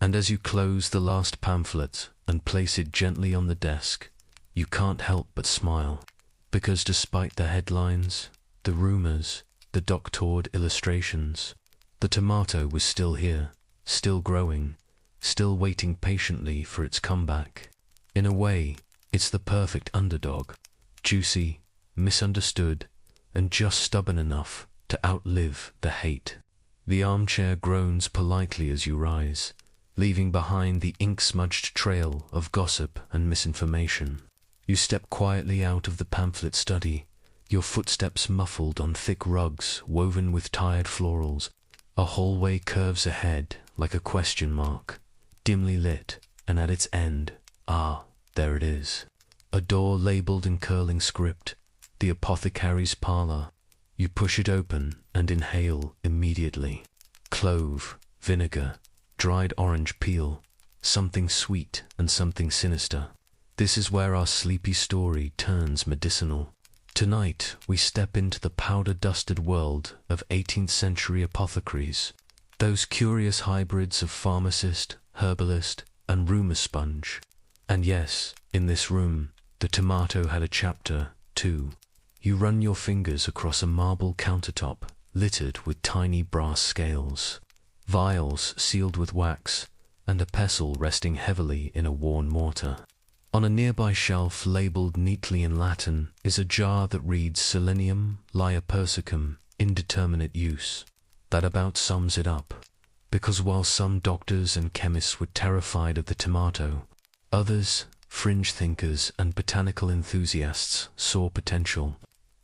And as you close the last pamphlet and place it gently on the desk, you can't help but smile. Because despite the headlines, the rumors, the doctored illustrations, the tomato was still here, still growing, still waiting patiently for its comeback. In a way, it's the perfect underdog. Juicy, misunderstood, and just stubborn enough to outlive the hate. The armchair groans politely as you rise, leaving behind the ink-smudged trail of gossip and misinformation. You step quietly out of the pamphlet study, your footsteps muffled on thick rugs woven with tired florals. A hallway curves ahead like a question mark, dimly lit, and at its end, there it is. A door labeled in curling script, the apothecary's parlor. You push it open and inhale immediately. Clove, vinegar, dried orange peel, something sweet and something sinister. This is where our sleepy story turns medicinal. Tonight, we step into the powder-dusted world of 18th century apothecaries, those curious hybrids of pharmacist, herbalist, and rumor sponge. And yes, in this room, the tomato had a chapter, too. You run your fingers across a marble countertop littered with tiny brass scales, vials sealed with wax, and a pestle resting heavily in a worn mortar. On a nearby shelf labeled neatly in Latin is a jar that reads Selenium Liapersicum, indeterminate use. That about sums it up, because while some doctors and chemists were terrified of the tomato, others, fringe thinkers and botanical enthusiasts, saw potential.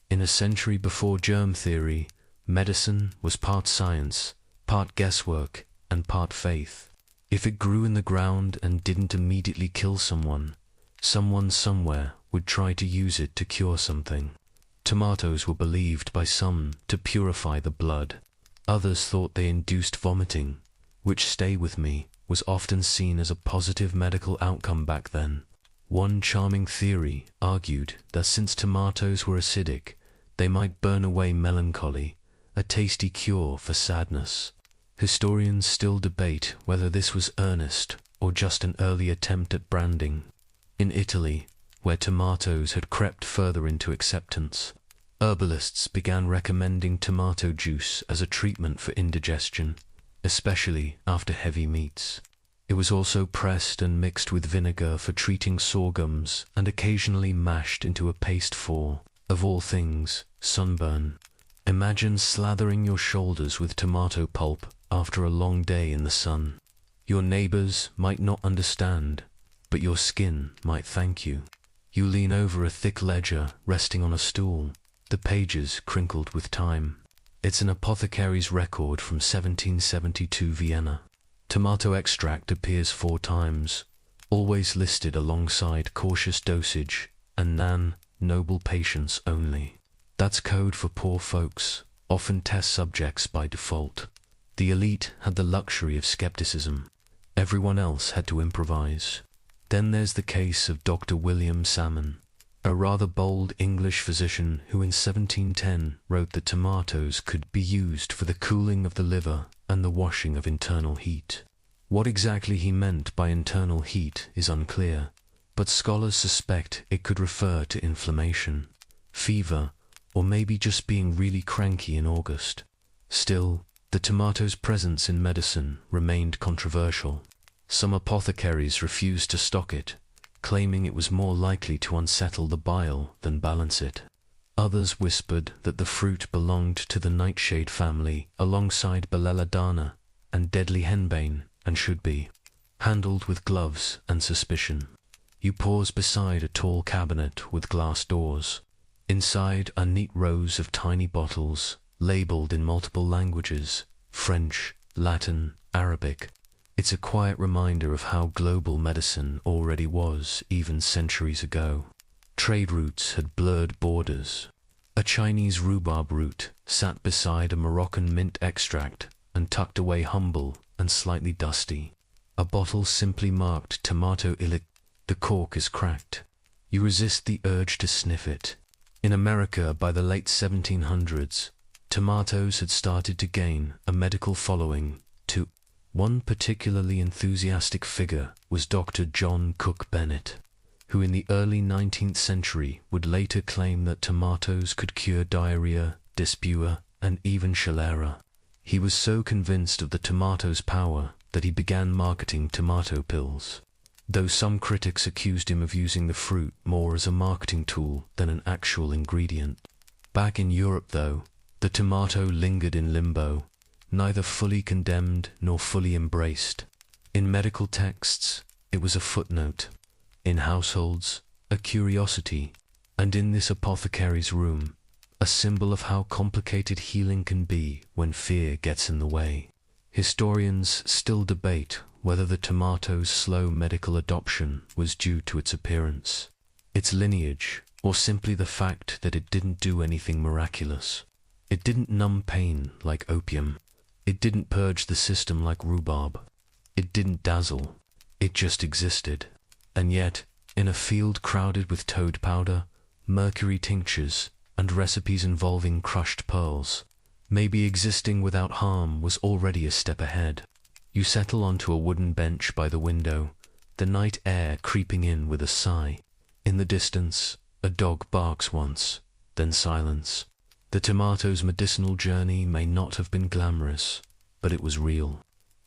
In a century before germ theory, medicine was part science, part guesswork, and part faith. If it grew in the ground and didn't immediately kill someone, someone somewhere would try to use it to cure something. Tomatoes were believed by some to purify the blood. Others thought they induced vomiting, which, stay with me, was often seen as a positive medical outcome back then. One charming theory argued that since tomatoes were acidic, they might burn away melancholy, a tasty cure for sadness. Historians still debate whether this was earnest or just an early attempt at branding. In Italy, where tomatoes had crept further into acceptance, herbalists began recommending tomato juice as a treatment for indigestion, especially after heavy meats. It was also pressed and mixed with vinegar for treating sore gums and occasionally mashed into a paste for, of all things, sunburn. Imagine slathering your shoulders with tomato pulp after a long day in the sun. Your neighbors might not understand, but your skin might thank you. You lean over a thick ledger resting on a stool, the pages crinkled with time. It's an apothecary's record from 1772 Vienna. Tomato extract appears 4 times, always listed alongside cautious dosage and noble patients only. That's code for poor folks, often test subjects by default. The elite had the luxury of skepticism. Everyone else had to improvise. Then there's the case of Dr. William Salmon, a rather bold English physician who in 1710 wrote that tomatoes could be used for the cooling of the liver and the washing of internal heat. What exactly he meant by internal heat is unclear, but scholars suspect it could refer to inflammation, fever, or maybe just being really cranky in August. Still, the tomato's presence in medicine remained controversial. Some apothecaries refused to stock it, claiming it was more likely to unsettle the bile than balance it. Others whispered that the fruit belonged to the nightshade family alongside belladonna and deadly henbane and should be handled with gloves and suspicion. You pause beside a tall cabinet with glass doors. Inside are neat rows of tiny bottles, labeled in multiple languages: French, Latin, Arabic. It's a quiet reminder of how global medicine already was even centuries ago. Trade routes had blurred borders. A Chinese rhubarb root sat beside a Moroccan mint extract and tucked away humble and slightly dusty. A bottle simply marked tomato ilic. The cork is cracked. You resist the urge to sniff it. In America, by the late 1700s, tomatoes had started to gain a medical following too. One particularly enthusiastic figure was Dr. John Cook Bennett, who in the early 19th century would later claim that tomatoes could cure diarrhea, dyspepsia, and even cholera. He was so convinced of the tomato's power that he began marketing tomato pills, though some critics accused him of using the fruit more as a marketing tool than an actual ingredient. Back in Europe, though, the tomato lingered in limbo, neither fully condemned nor fully embraced. In medical texts, it was a footnote. In households, a curiosity, and in this apothecary's room, a symbol of how complicated healing can be when fear gets in the way. Historians still debate whether the tomato's slow medical adoption was due to its appearance, its lineage, or simply the fact that it didn't do anything miraculous. It didn't numb pain like opium. It didn't purge the system like rhubarb. It didn't dazzle. It just existed. And yet, in a field crowded with toad powder, mercury tinctures, and recipes involving crushed pearls, maybe existing without harm was already a step ahead. You settle onto a wooden bench by the window, the night air creeping in with a sigh. In the distance, a dog barks once, then silence. The tomato's medicinal journey may not have been glamorous, but it was real.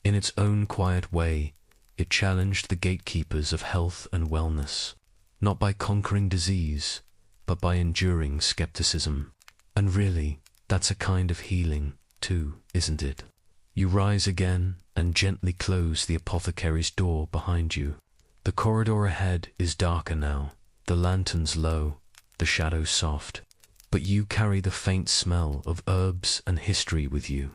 In its own quiet way, it challenged the gatekeepers of health and wellness, not by conquering disease, but by enduring skepticism. And really, that's a kind of healing, too, isn't it? You rise again and gently close the apothecary's door behind you. The corridor ahead is darker now, the lanterns low, the shadows soft, but you carry the faint smell of herbs and history with you,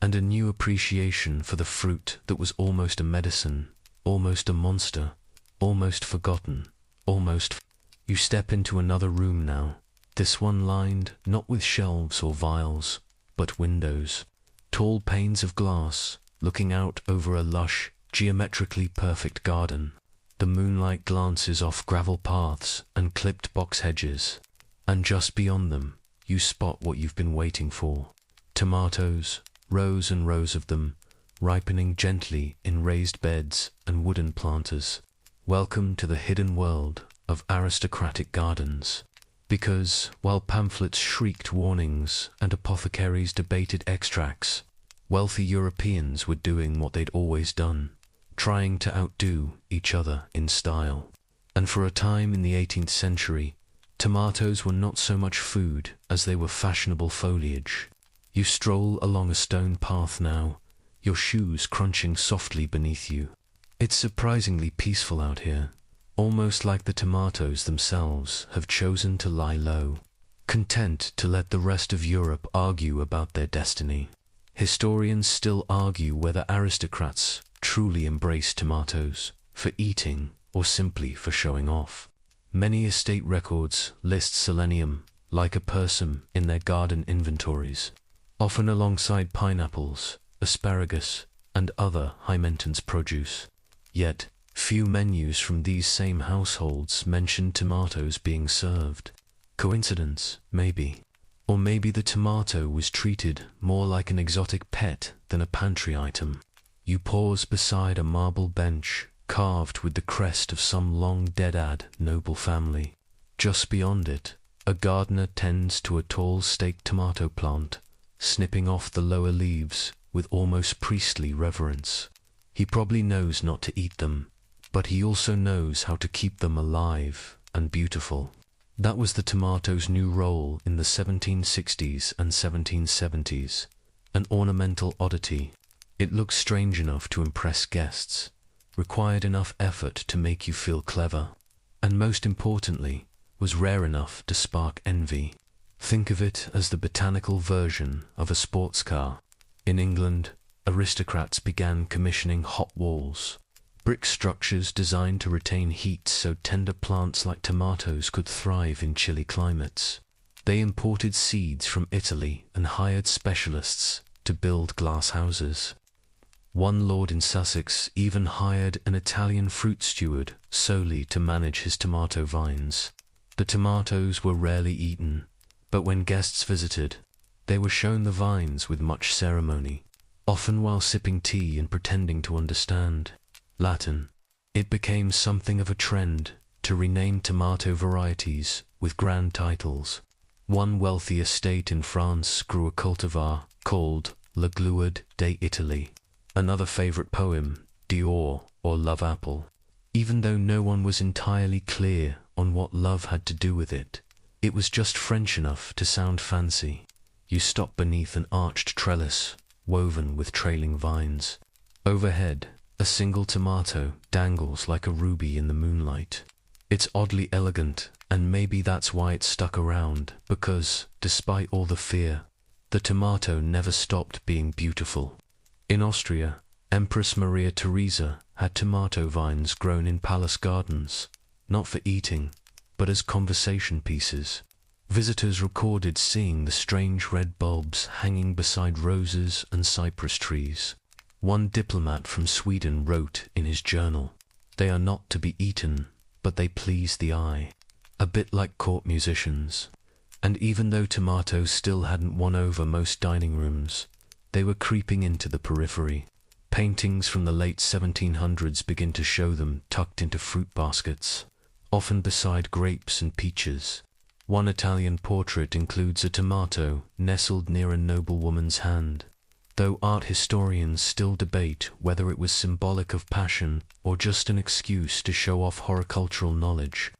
and a new appreciation for the fruit that was almost a medicine, almost a monster, almost forgotten, almost. You step into another room now, this one lined not with shelves or vials, but windows. Tall panes of glass, looking out over a lush, geometrically perfect garden. The moonlight glances off gravel paths and clipped box hedges, and just beyond them, you spot what you've been waiting for. Tomatoes, rows and rows of them, ripening gently in raised beds and wooden planters. Welcome to the hidden world of aristocratic gardens. Because, while pamphlets shrieked warnings and apothecaries debated extracts, wealthy Europeans were doing what they'd always done, trying to outdo each other in style. And for a time in the 18th century, tomatoes were not so much food as they were fashionable foliage. You stroll along a stone path now, your shoes crunching softly beneath you. It's surprisingly peaceful out here, almost like the tomatoes themselves have chosen to lie low, content to let the rest of Europe argue about their destiny. Historians still argue whether aristocrats truly embrace tomatoes for eating or simply for showing off. Many estate records list selenium, lycophyllum, in their garden inventories, often alongside pineapples, asparagus, and other high-maintenance produce. Yet, few menus from these same households mention tomatoes being served. Coincidence, maybe. Or maybe the tomato was treated more like an exotic pet than a pantry item. You pause beside a marble bench carved with the crest of some long-dead noble family. Just beyond it, a gardener tends to a tall staked tomato plant, snipping off the lower leaves with almost priestly reverence. He probably knows not to eat them, but he also knows how to keep them alive and beautiful. That was the tomato's new role in the 1760s and 1770s, an ornamental oddity. It looked strange enough to impress guests, required enough effort to make you feel clever, and most importantly, was rare enough to spark envy. Think of it as the botanical version of a sports car. In England, aristocrats began commissioning hot walls, brick structures designed to retain heat so tender plants like tomatoes could thrive in chilly climates. They imported seeds from Italy and hired specialists to build glass houses. One lord in Sussex even hired an Italian fruit steward solely to manage his tomato vines. The tomatoes were rarely eaten, but when guests visited, they were shown the vines with much ceremony, often while sipping tea and pretending to understand Latin. It became something of a trend to rename tomato varieties with grand titles. One wealthy estate in France grew a cultivar called La Gluade d'Italie. Another favorite poem, Dior or Love Apple. Even though no one was entirely clear on what love had to do with it, it was just French enough to sound fancy. You stop beneath an arched trellis woven with trailing vines. Overhead, a single tomato dangles like a ruby in the moonlight. It's oddly elegant, and maybe that's why it stuck around, because, despite all the fear, the tomato never stopped being beautiful. In Austria, Empress Maria Theresa had tomato vines grown in palace gardens, not for eating, but as conversation pieces. Visitors recorded seeing the strange red bulbs hanging beside roses and cypress trees. One diplomat from Sweden wrote in his journal, "They are not to be eaten, but they please the eye." A bit like court musicians. And even though tomatoes still hadn't won over most dining rooms, they were creeping into the periphery. Paintings from the late 1700s begin to show them tucked into fruit baskets, often beside grapes and peaches. One Italian portrait includes a tomato nestled near a noblewoman's hand. Though art historians still debate whether it was symbolic of passion or just an excuse to show off horticultural knowledge,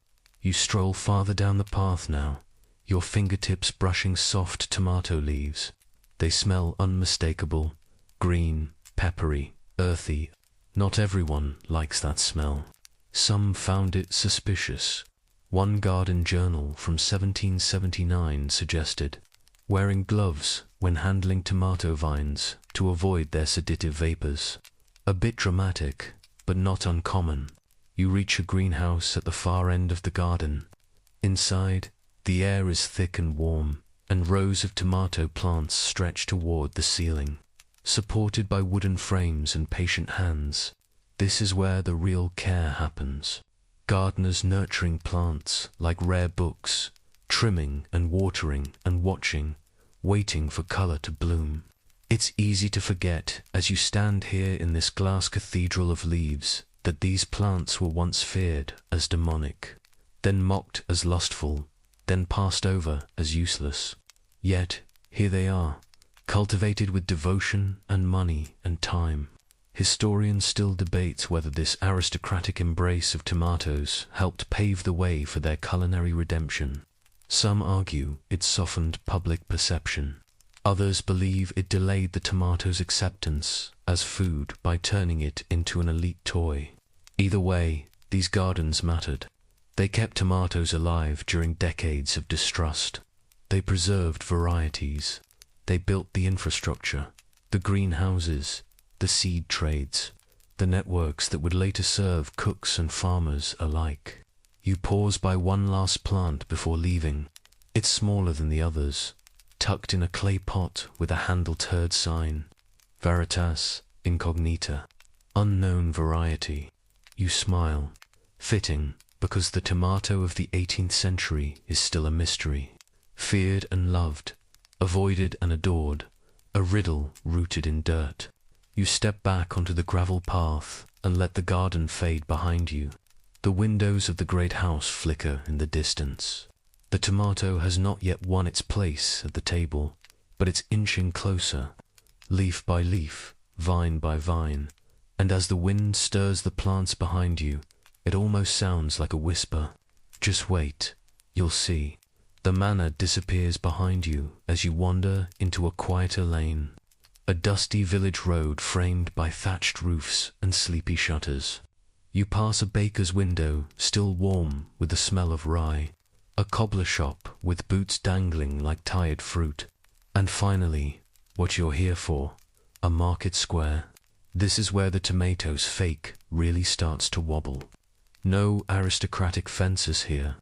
you stroll farther down the path now, your fingertips brushing soft tomato leaves. They smell unmistakable, green, peppery, earthy. Not everyone likes that smell. Some found it suspicious. One garden journal from 1779 suggested wearing gloves when handling tomato vines to avoid their sedative vapors. A bit dramatic, but not uncommon. You reach a greenhouse at the far end of the garden. Inside, the air is thick and warm, and rows of tomato plants stretch toward the ceiling. Supported by wooden frames and patient hands, this is where the real care happens. Gardeners nurturing plants like rare books, trimming and watering and watching, waiting for color to bloom. It's easy to forget as you stand here in this glass cathedral of leaves that these plants were once feared as demonic, then mocked as lustful, then passed over as useless. Yet, here they are, cultivated with devotion and money and time. Historians still debate whether this aristocratic embrace of tomatoes helped pave the way for their culinary redemption. Some argue it softened public perception. Others believe it delayed the tomato's acceptance as food by turning it into an elite toy. Either way, these gardens mattered. They kept tomatoes alive during decades of distrust. They preserved varieties. They built the infrastructure, the greenhouses, the seed trades, the networks that would later serve cooks and farmers alike. You pause by one last plant before leaving. It's smaller than the others, tucked in a clay pot with a handle-turd sign. Veritas incognita. Unknown variety. You smile. Fitting, because the tomato of the 18th century is still a mystery. Feared and loved, avoided and adored, a riddle rooted in dirt. You step back onto the gravel path and let the garden fade behind you. The windows of the great house flicker in the distance. The tomato has not yet won its place at the table, but it's inching closer. Leaf by leaf, vine by vine, And as the wind stirs the plants behind you, it almost sounds like a whisper. Just wait, you'll see. The manor disappears behind you as you wander into a quieter lane. A dusty village road framed by thatched roofs and sleepy shutters. You pass a baker's window, still warm with the smell of rye, a cobbler shop with boots dangling like tired fruit, and finally, what you're here for, a market square. This is where the tomato's fake really starts to wobble. No aristocratic fences here,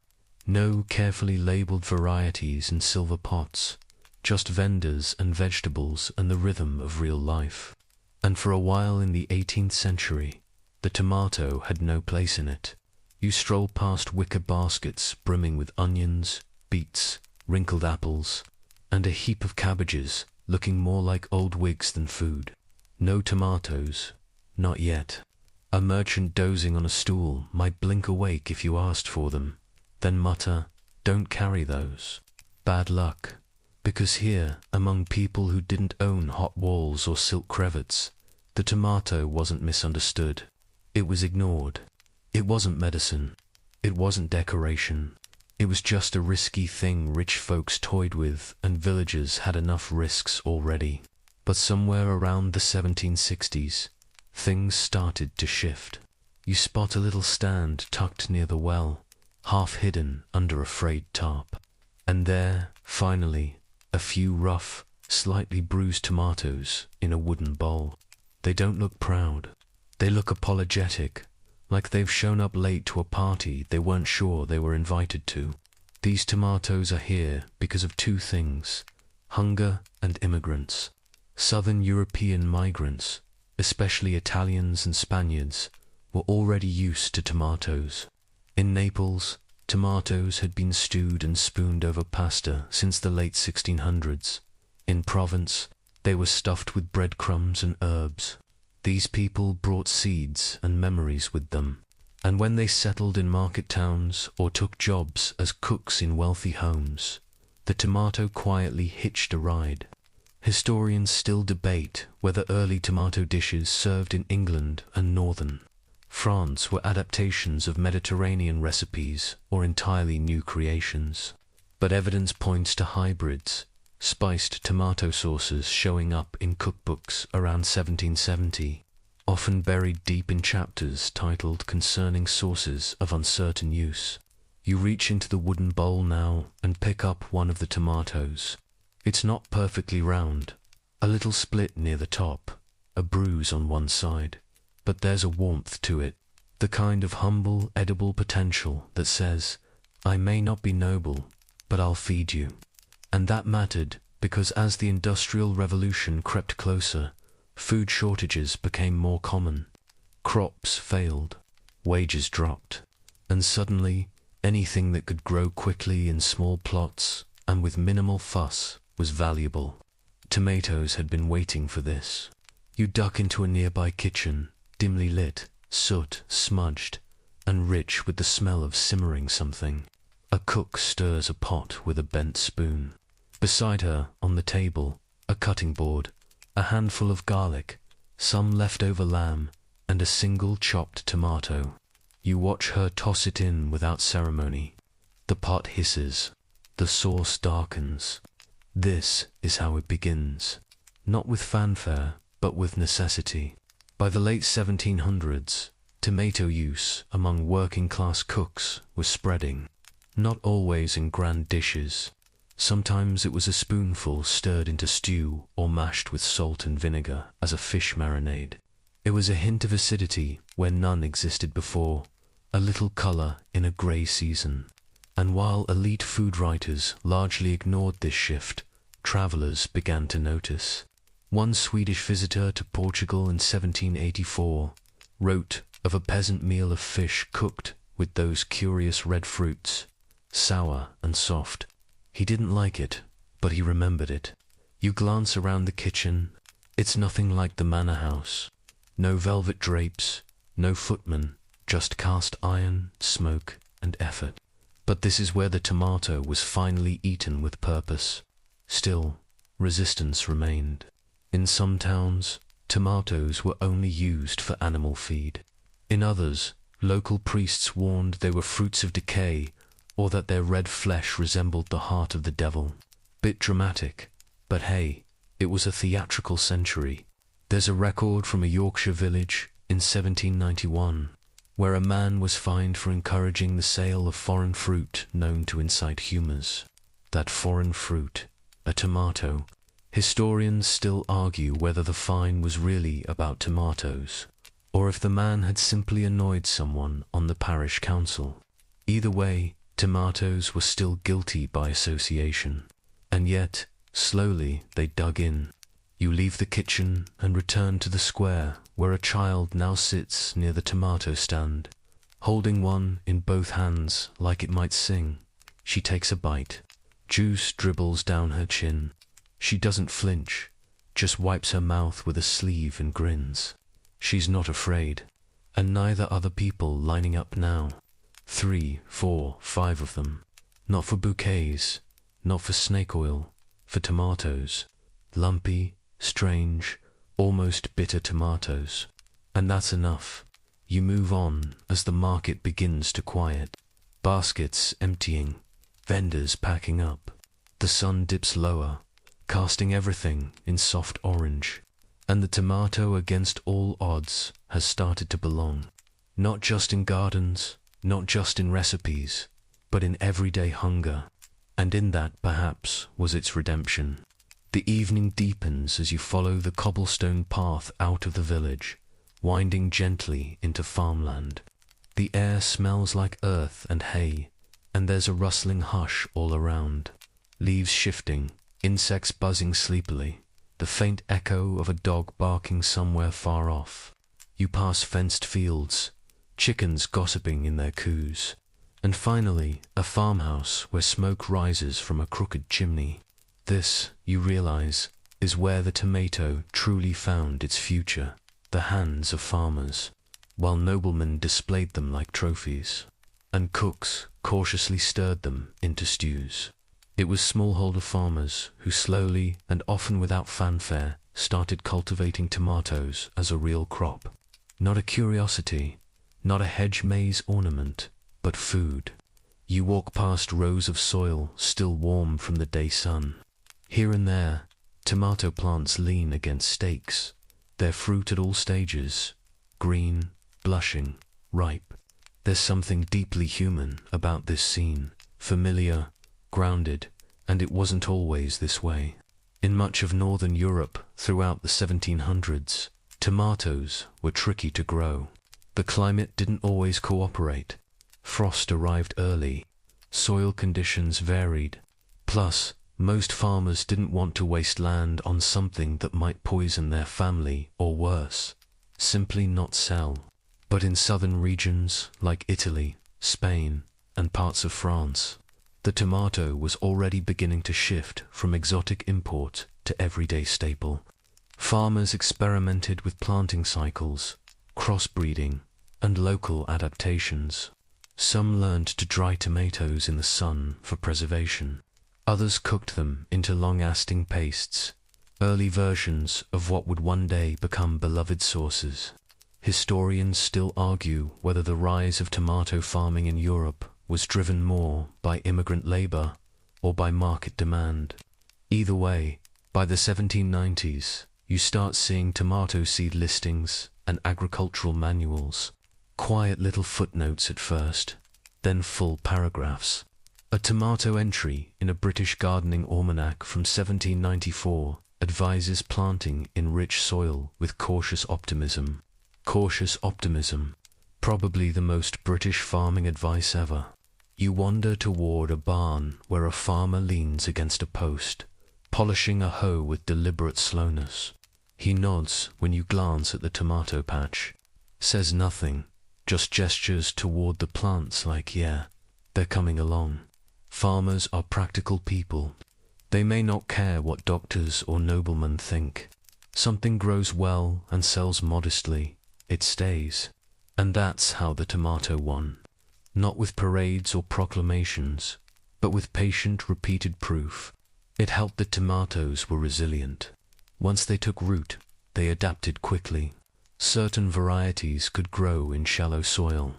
no carefully labeled varieties in silver pots, just vendors and vegetables and the rhythm of real life. And for a while in the 18th century, the tomato had no place in it. You stroll past wicker baskets brimming with onions, beets, wrinkled apples, and a heap of cabbages looking more like old wigs than food. No tomatoes, not yet. A merchant dozing on a stool might blink awake if you asked for them, then mutter, "Don't carry those. Bad luck." Because here, among people who didn't own hot walls or silk cravats, the tomato wasn't misunderstood. It was ignored. It wasn't medicine. It wasn't decoration. It was just a risky thing rich folks toyed with, and villagers had enough risks already. But somewhere around the 1760s, things started to shift. You spot a little stand tucked near the well, half hidden under a frayed tarp. And there, finally, a few rough, slightly bruised tomatoes in a wooden bowl. They don't look proud. They look apologetic, like they've shown up late to a party they weren't sure they were invited to. These tomatoes are here because of two things: hunger and immigrants. Southern European migrants, especially Italians and Spaniards, were already used to tomatoes. In Naples, tomatoes had been stewed and spooned over pasta since the late 1600s. In Provence, they were stuffed with breadcrumbs and herbs. These people brought seeds and memories with them, and when they settled in market towns or took jobs as cooks in wealthy homes, the tomato quietly hitched a ride. Historians still debate whether early tomato dishes served in England and northern France were adaptations of Mediterranean recipes or entirely new creations. But evidence points to hybrids, spiced tomato sauces showing up in cookbooks around 1770, often buried deep in chapters titled Concerning Sources of Uncertain Use. You reach into the wooden bowl now and pick up one of the tomatoes. It's not perfectly round, a little split near the top, a bruise on one side, but there's a warmth to it, the kind of humble, edible potential that says, "I may not be noble, but I'll feed you." And that mattered because as the Industrial Revolution crept closer, food shortages became more common. Crops failed, wages dropped, and suddenly anything that could grow quickly in small plots and with minimal fuss was valuable. Tomatoes had been waiting for this. You duck into a nearby kitchen, dimly lit, soot smudged, and rich with the smell of simmering something. A cook stirs a pot with a bent spoon. Beside her, on the table, a cutting board, a handful of garlic, some leftover lamb, and a single chopped tomato. You watch her toss it in without ceremony. The pot hisses. The sauce darkens. This is how it begins. Not with fanfare, but with necessity. By the late 1700s, tomato use among working-class cooks was spreading. Not always in grand dishes. Sometimes it was a spoonful stirred into stew or mashed with salt and vinegar as a fish marinade. It was a hint of acidity where none existed before, a little color in a grey season. And while elite food writers largely ignored this shift, travelers began to notice. One Swedish visitor to Portugal in 1784 wrote of a peasant meal of fish cooked with those curious red fruits, sour and soft. He didn't like it, but he remembered it. You glance around the kitchen. It's nothing like the manor house. No velvet drapes, no footmen, just cast iron, smoke, and effort. But this is where the tomato was finally eaten with purpose. Still, resistance remained. In some towns, tomatoes were only used for animal feed. In others, local priests warned they were fruits of decay or that their red flesh resembled the heart of the devil. Bit dramatic, but hey, it was a theatrical century. There's a record from a Yorkshire village in 1791 where a man was fined for encouraging the sale of foreign fruit known to incite humours. That foreign fruit, a tomato. Historians still argue whether the fine was really about tomatoes, or if the man had simply annoyed someone on the parish council. Either way, tomatoes were still guilty by association. And yet, slowly they dug in. You leave the kitchen and return to the square where a child now sits near the tomato stand, holding one in both hands like it might sing. She takes a bite. Juice dribbles down her chin. She doesn't flinch, just wipes her mouth with a sleeve and grins. She's not afraid, and neither are the people lining up now. 3, 4, 5 of them. Not for bouquets, not for snake oil, for tomatoes. Lumpy, strange, almost bitter tomatoes. And that's enough. You move on as the market begins to quiet. Baskets emptying, vendors packing up. The sun dips lower, casting everything in soft orange. And the tomato, against all odds, has started to belong. Not just in gardens, not just in recipes, but in everyday hunger. And in that, perhaps, was its redemption. The evening deepens as you follow the cobblestone path out of the village, winding gently into farmland. The air smells like earth and hay, and there's a rustling hush all around. Leaves shifting, insects buzzing sleepily, the faint echo of a dog barking somewhere far off. You pass fenced fields, chickens gossiping in their coos, and finally a farmhouse where smoke rises from a crooked chimney. This, you realize, is where the tomato truly found its future, the hands of farmers, while noblemen displayed them like trophies, and cooks cautiously stirred them into stews. It was smallholder farmers who slowly and often without fanfare started cultivating tomatoes as a real crop. Not a curiosity, not a hedge maze ornament, but food. You walk past rows of soil still warm from the day sun. Here and there, tomato plants lean against stakes, their fruit at all stages, green, blushing, ripe. There's something deeply human about this scene, familiar, grounded, and it wasn't always this way. In much of northern Europe throughout the 1700s, tomatoes were tricky to grow. The climate didn't always cooperate. Frost arrived early, soil conditions varied, plus most farmers didn't want to waste land on something that might poison their family or worse, simply not sell. But in southern regions like Italy, Spain, and parts of France, the tomato was already beginning to shift from exotic import to everyday staple. Farmers experimented with planting cycles, crossbreeding, and local adaptations. Some learned to dry tomatoes in the sun for preservation. Others cooked them into long-lasting pastes, early versions of what would one day become beloved sauces. Historians still argue whether the rise of tomato farming in Europe was driven more by immigrant labor or by market demand. Either way, by the 1790s, you start seeing tomato seed listings and agricultural manuals. Quiet little footnotes at first, then full paragraphs. A tomato entry in a British gardening almanac from 1794 advises planting in rich soil with cautious optimism. Cautious optimism, probably the most British farming advice ever. You wander toward a barn where a farmer leans against a post, polishing a hoe with deliberate slowness. He nods when you glance at the tomato patch, says nothing, just gestures toward the plants like, yeah, they're coming along. Farmers are practical people. They may not care what doctors or noblemen think. Something grows well and sells modestly. It stays. And that's how the tomato won. Not with parades or proclamations, but with patient, repeated proof. It helped that tomatoes were resilient. Once they took root, they adapted quickly. Certain varieties could grow in shallow soil.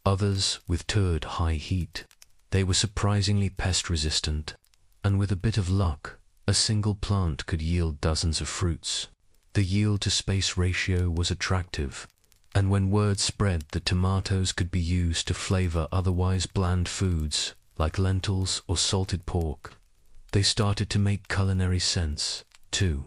Others withstood high heat. They were surprisingly pest-resistant, and with a bit of luck, a single plant could yield dozens of fruits. The yield-to-space ratio was attractive, and when word spread that tomatoes could be used to flavor otherwise bland foods like lentils or salted pork, they started to make culinary sense, too.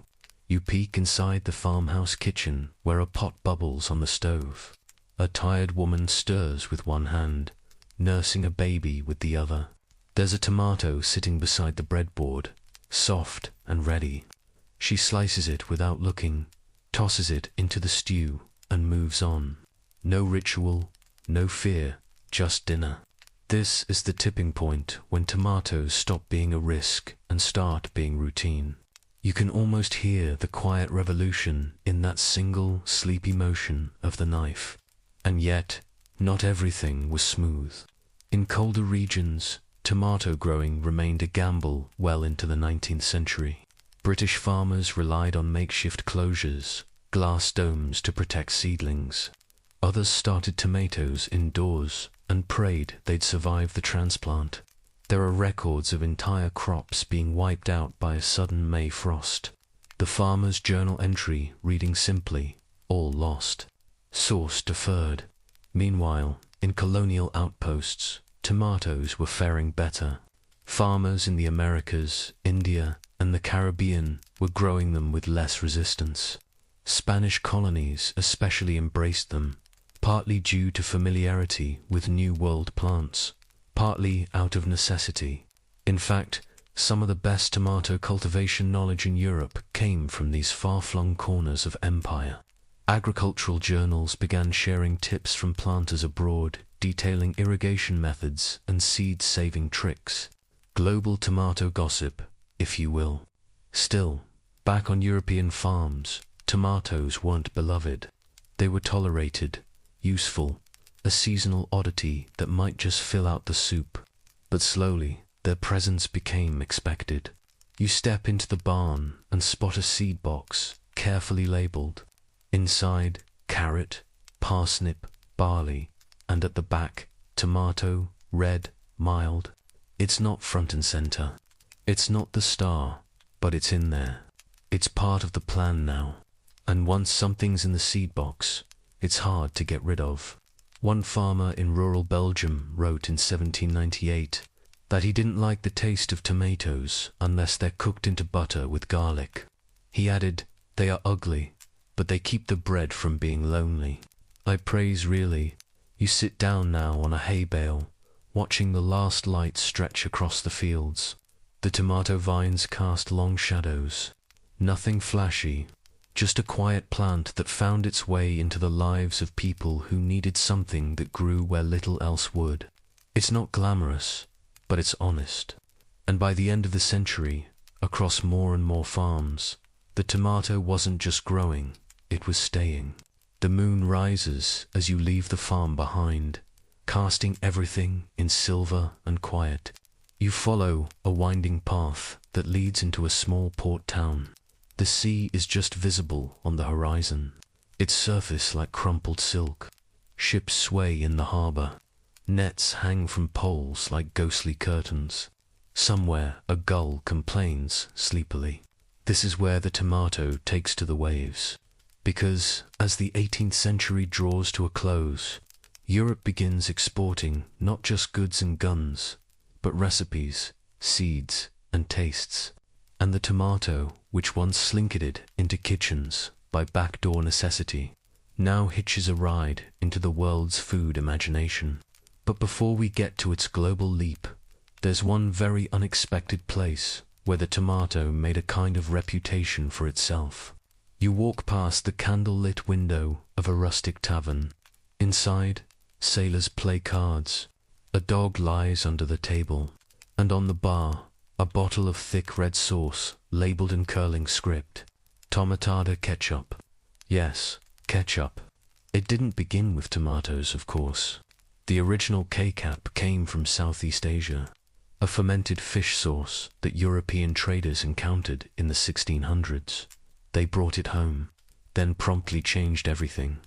You peek inside the farmhouse kitchen where a pot bubbles on the stove. A tired woman stirs with one hand, nursing a baby with the other. There's a tomato sitting beside the breadboard, soft and ready. She slices it without looking, tosses it into the stew, and moves on. No ritual, no fear, just dinner. This is the tipping point when tomatoes stop being a risk and start being routine. You can almost hear the quiet revolution in that single sleepy motion of the knife. And yet, not everything was smooth. In colder regions, tomato growing remained a gamble well into the 19th century. British farmers relied on makeshift closures, glass domes to protect seedlings. Others started tomatoes indoors and prayed they'd survive the transplant. There are records of entire crops being wiped out by a sudden May frost. The farmer's journal entry reading simply, "All lost." Source deferred. Meanwhile, in colonial outposts, tomatoes were faring better. Farmers in the Americas, India, and the Caribbean were growing them with less resistance. Spanish colonies especially embraced them, partly due to familiarity with New World plants, partly out of necessity. In fact, some of the best tomato cultivation knowledge in Europe came from these far-flung corners of empire. Agricultural journals began sharing tips from planters abroad, detailing irrigation methods and seed-saving tricks. Global tomato gossip, if you will. Still, back on European farms, tomatoes weren't beloved. They were tolerated, useful, a seasonal oddity that might just fill out the soup. But slowly, their presence became expected. You step into the barn and spot a seed box, carefully labeled. Inside, carrot, parsnip, barley, and at the back, tomato, red, mild. It's not front and center. It's not the star, but it's in there. It's part of the plan now. And once something's in the seed box, it's hard to get rid of. One farmer in rural Belgium wrote in 1798 that he didn't like the taste of tomatoes unless they're cooked into butter with garlic. He added, "They are ugly, but they keep the bread from being lonely." I praise really. You sit down now on a hay bale, watching the last light stretch across the fields. The tomato vines cast long shadows. Nothing flashy, just a quiet plant that found its way into the lives of people who needed something that grew where little else would. It's not glamorous, but it's honest. And by the end of the century, across more and more farms, the tomato wasn't just growing, it was staying. The moon rises as you leave the farm behind, casting everything in silver and quiet. You follow a winding path that leads into a small port town. The sea is just visible on the horizon, its surface like crumpled silk. Ships sway in the harbor. Nets hang from poles like ghostly curtains. Somewhere a gull complains sleepily. This is where the tomato takes to the waves. Because as the 18th century draws to a close, Europe begins exporting not just goods and guns, but recipes, seeds, and tastes. And the tomato, which once slinkered into kitchens by backdoor necessity, now hitches a ride into the world's food imagination. But before we get to its global leap, there's one very unexpected place where the tomato made a kind of reputation for itself. You walk past the candle-lit window of a rustic tavern. Inside, sailors play cards. A dog lies under the table, and on the bar, a bottle of thick red sauce labeled in curling script. Tomatada ketchup. Yes, ketchup. It didn't begin with tomatoes, of course. The original K-cap came from Southeast Asia, a fermented fish sauce that European traders encountered in the 1600s. They brought it home. then promptly changed everything.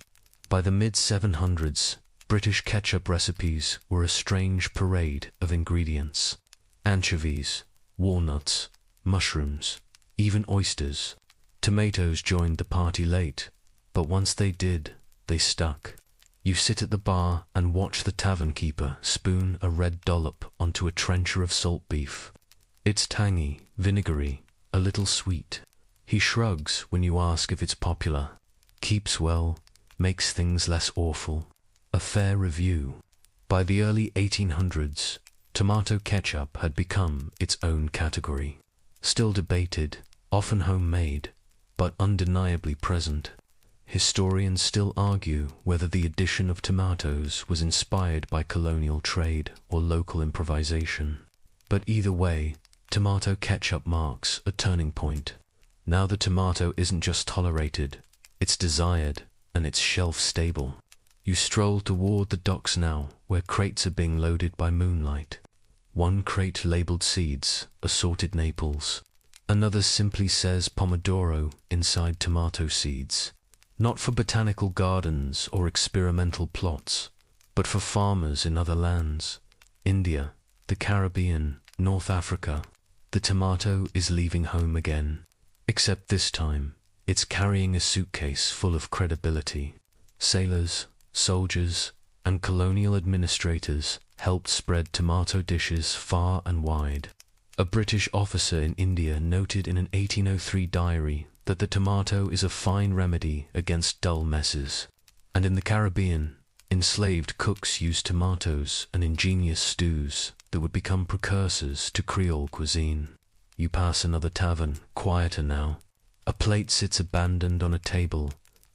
By the mid-700s, British ketchup recipes were a strange parade of ingredients. Anchovies, walnuts, mushrooms, even oysters. Tomatoes joined the party late, but once they did, they stuck. You sit at the bar and watch the tavern keeper spoon a red dollop onto a trencher of salt beef. It's tangy, vinegary, a little sweet. He shrugs when you ask if it's popular. Keeps well, makes things less awful. A fair review. By the early 1800s, tomato ketchup had become its own category. Still debated, often homemade, but undeniably present. Historians still argue whether the addition of tomatoes was inspired by colonial trade or local improvisation. But either way, tomato ketchup marks a turning point. Now the tomato isn't just tolerated, it's desired, and it's shelf-stable. You stroll toward the docks now, where crates are being loaded by moonlight. One crate labeled seeds, assorted Naples. Another simply says Pomodoro inside tomato seeds. Not for botanical gardens or experimental plots, but for farmers in other lands. India, the Caribbean, North Africa. The tomato is leaving home again. Except this time, it's carrying a suitcase full of credibility. Sailors, soldiers, and colonial administrators helped spread tomato dishes far and wide. A British officer in India noted in an 1803 diary that the tomato is a fine remedy against dull messes. And in the Caribbean, enslaved cooks used tomatoes and ingenious stews that would become precursors to Creole cuisine. You pass another tavern, quieter now. A plate sits abandoned on a table,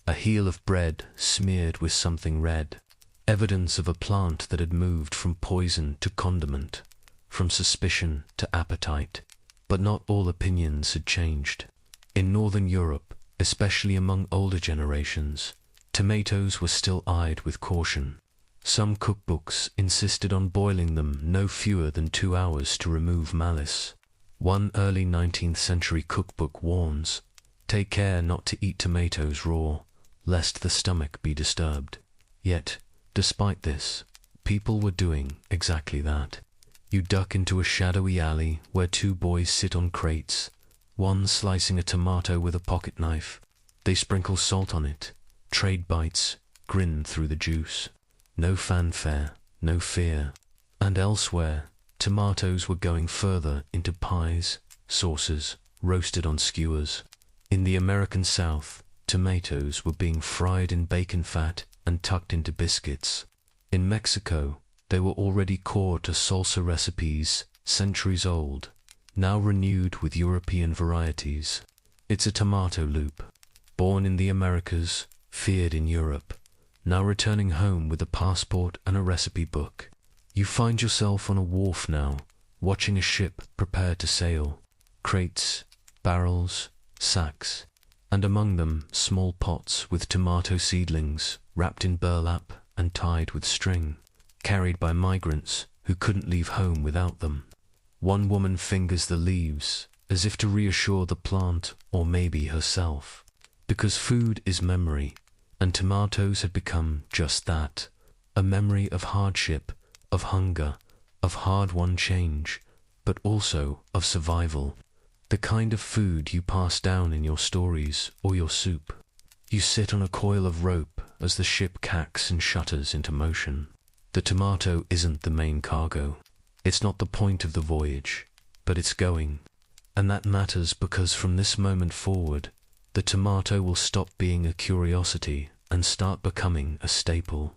a heel of bread smeared with something red. Evidence of a plant that had moved from poison to condiment, from suspicion to appetite. But not all opinions had changed. In Northern Europe, especially among older generations, tomatoes were still eyed with caution. Some cookbooks insisted on boiling them no fewer than 2 hours to remove malice. One early 19th century cookbook warns, "Take care not to eat tomatoes raw, lest the stomach be disturbed." Yet, despite this, people were doing exactly that. You duck into a shadowy alley where 2 boys sit on crates, one slicing a tomato with a pocket knife. They sprinkle salt on it, trade bites, grin through the juice. No fanfare, no fear. And elsewhere, tomatoes were going further into pies, sauces, roasted on skewers. In the American South, tomatoes were being fried in bacon fat and tucked into biscuits. In Mexico, they were already core to salsa recipes centuries old, now renewed with European varieties. It's a tomato loop. Born in the Americas, feared in Europe, now returning home with a passport and a recipe book. You find yourself on a wharf now, watching a ship prepare to sail. Crates, barrels, sacks, and among them small pots with tomato seedlings wrapped in burlap and tied with string, carried by migrants who couldn't leave home without them. One woman fingers the leaves, as if to reassure the plant or maybe herself. Because food is memory, and tomatoes had become just that, a memory of hardship, of hunger, of hard-won change, but also of survival. The kind of food you pass down in your stories or your soup. You sit on a coil of rope as the ship cacks and shutters into motion. The tomato isn't the main cargo. It's not the point of the voyage, but it's going. And that matters because from this moment forward, the tomato will stop being a curiosity and start becoming a staple.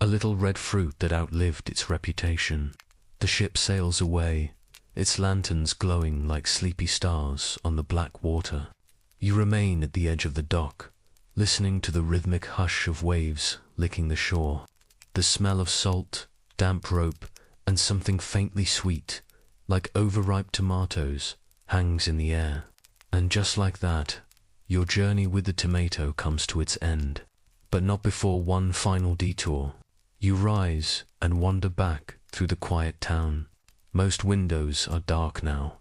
A little red fruit that outlived its reputation. The ship sails away, its lanterns glowing like sleepy stars on the black water. You remain at the edge of the dock, listening to the rhythmic hush of waves licking the shore. The smell of salt, damp rope, and something faintly sweet, like overripe tomatoes, hangs in the air. And just like that, your journey with the tomato comes to its end. But not before one final detour. You rise and wander back through the quiet town. Most windows are dark now.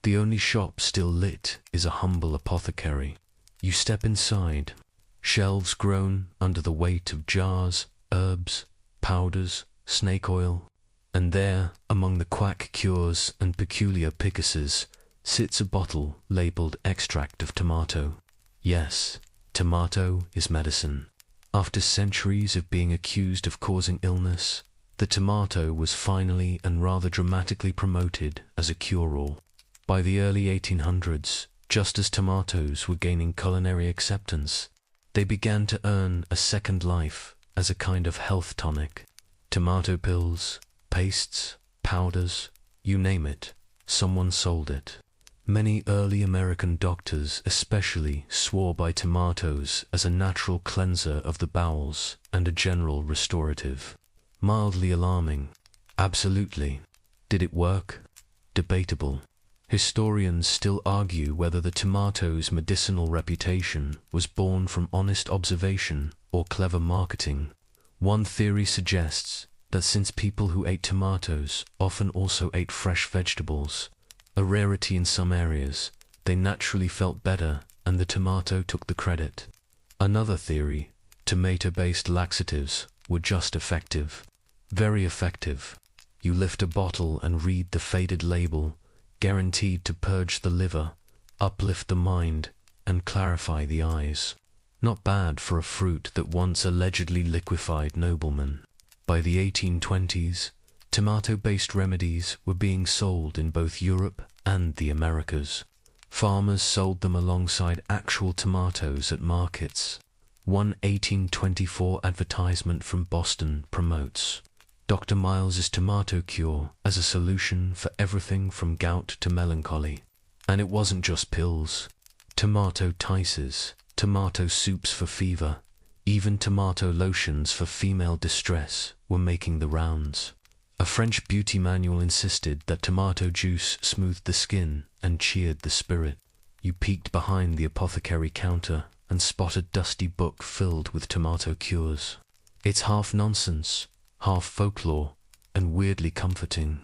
The only shop still lit is a humble apothecary. You step inside. Shelves groan under the weight of jars, herbs, powders, snake oil. And there, among the quack cures and peculiar pickases, sits a bottle labeled extract of tomato. Yes, tomato is medicine. After centuries of being accused of causing illness, the tomato was finally and rather dramatically promoted as a cure-all. By the early 1800s, just as tomatoes were gaining culinary acceptance, they began to earn a second life as a kind of health tonic. Tomato pills, pastes, powders, you name it, someone sold it. Many early American doctors especially swore by tomatoes as a natural cleanser of the bowels and a general restorative. Mildly alarming. Absolutely. Did it work? Debatable. Historians still argue whether the tomato's medicinal reputation was born from honest observation or clever marketing. One theory suggests that since people who ate tomatoes often also ate fresh vegetables, a rarity in some areas, they naturally felt better and the tomato took the credit. Another theory, tomato-based laxatives were just effective. Very effective. You lift a bottle and read the faded label, guaranteed to purge the liver, uplift the mind, and clarify the eyes. Not bad for a fruit that once allegedly liquefied noblemen. By the 1820s, tomato-based remedies were being sold in both Europe and the Americas. Farmers sold them alongside actual tomatoes at markets. One 1824 advertisement from Boston promotes Dr. Miles's tomato cure as a solution for everything from gout to melancholy. And it wasn't just pills. Tomato tices, tomato soups for fever, even tomato lotions for female distress were making the rounds. A French beauty manual insisted that tomato juice smoothed the skin and cheered the spirit. You peeked behind the apothecary counter and spotted a dusty book filled with tomato cures. It's half nonsense, half folklore, and weirdly comforting.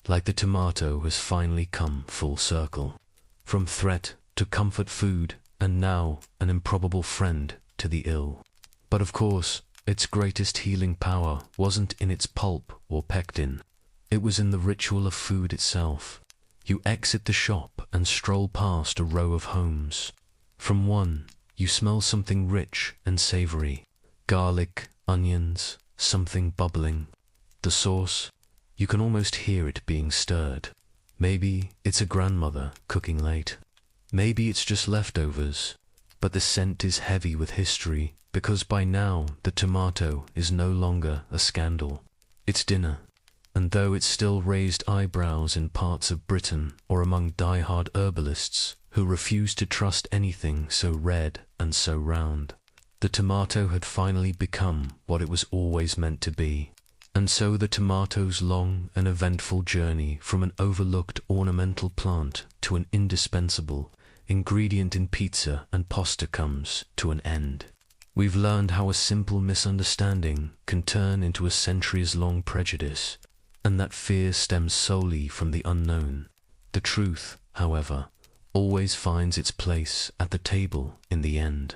Like the tomato has finally come full circle. From threat to comfort food, and now an improbable friend to the ill. But of course, its greatest healing power wasn't in its pulp or pectin. It was in the ritual of food itself. You exit the shop and stroll past a row of homes. From one, you smell something rich and savory. Garlic, onions, something bubbling. The sauce, you can almost hear it being stirred. Maybe it's a grandmother cooking late. Maybe it's just leftovers. But the scent is heavy with history, because by now the tomato is no longer a scandal. It's dinner. And though it still raised eyebrows in parts of Britain or among die-hard herbalists who refused to trust anything so red and so round, the tomato had finally become what it was always meant to be. And so the tomato's long and eventful journey from an overlooked ornamental plant to an indispensable ingredient in pizza and pasta comes to an end. We've learned how a simple misunderstanding can turn into a centuries-long prejudice, and that fear stems solely from the unknown. The truth, however, always finds its place at the table in the end.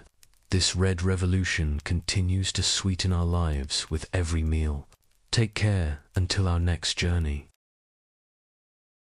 This red revolution continues to sweeten our lives with every meal. Take care until our next journey.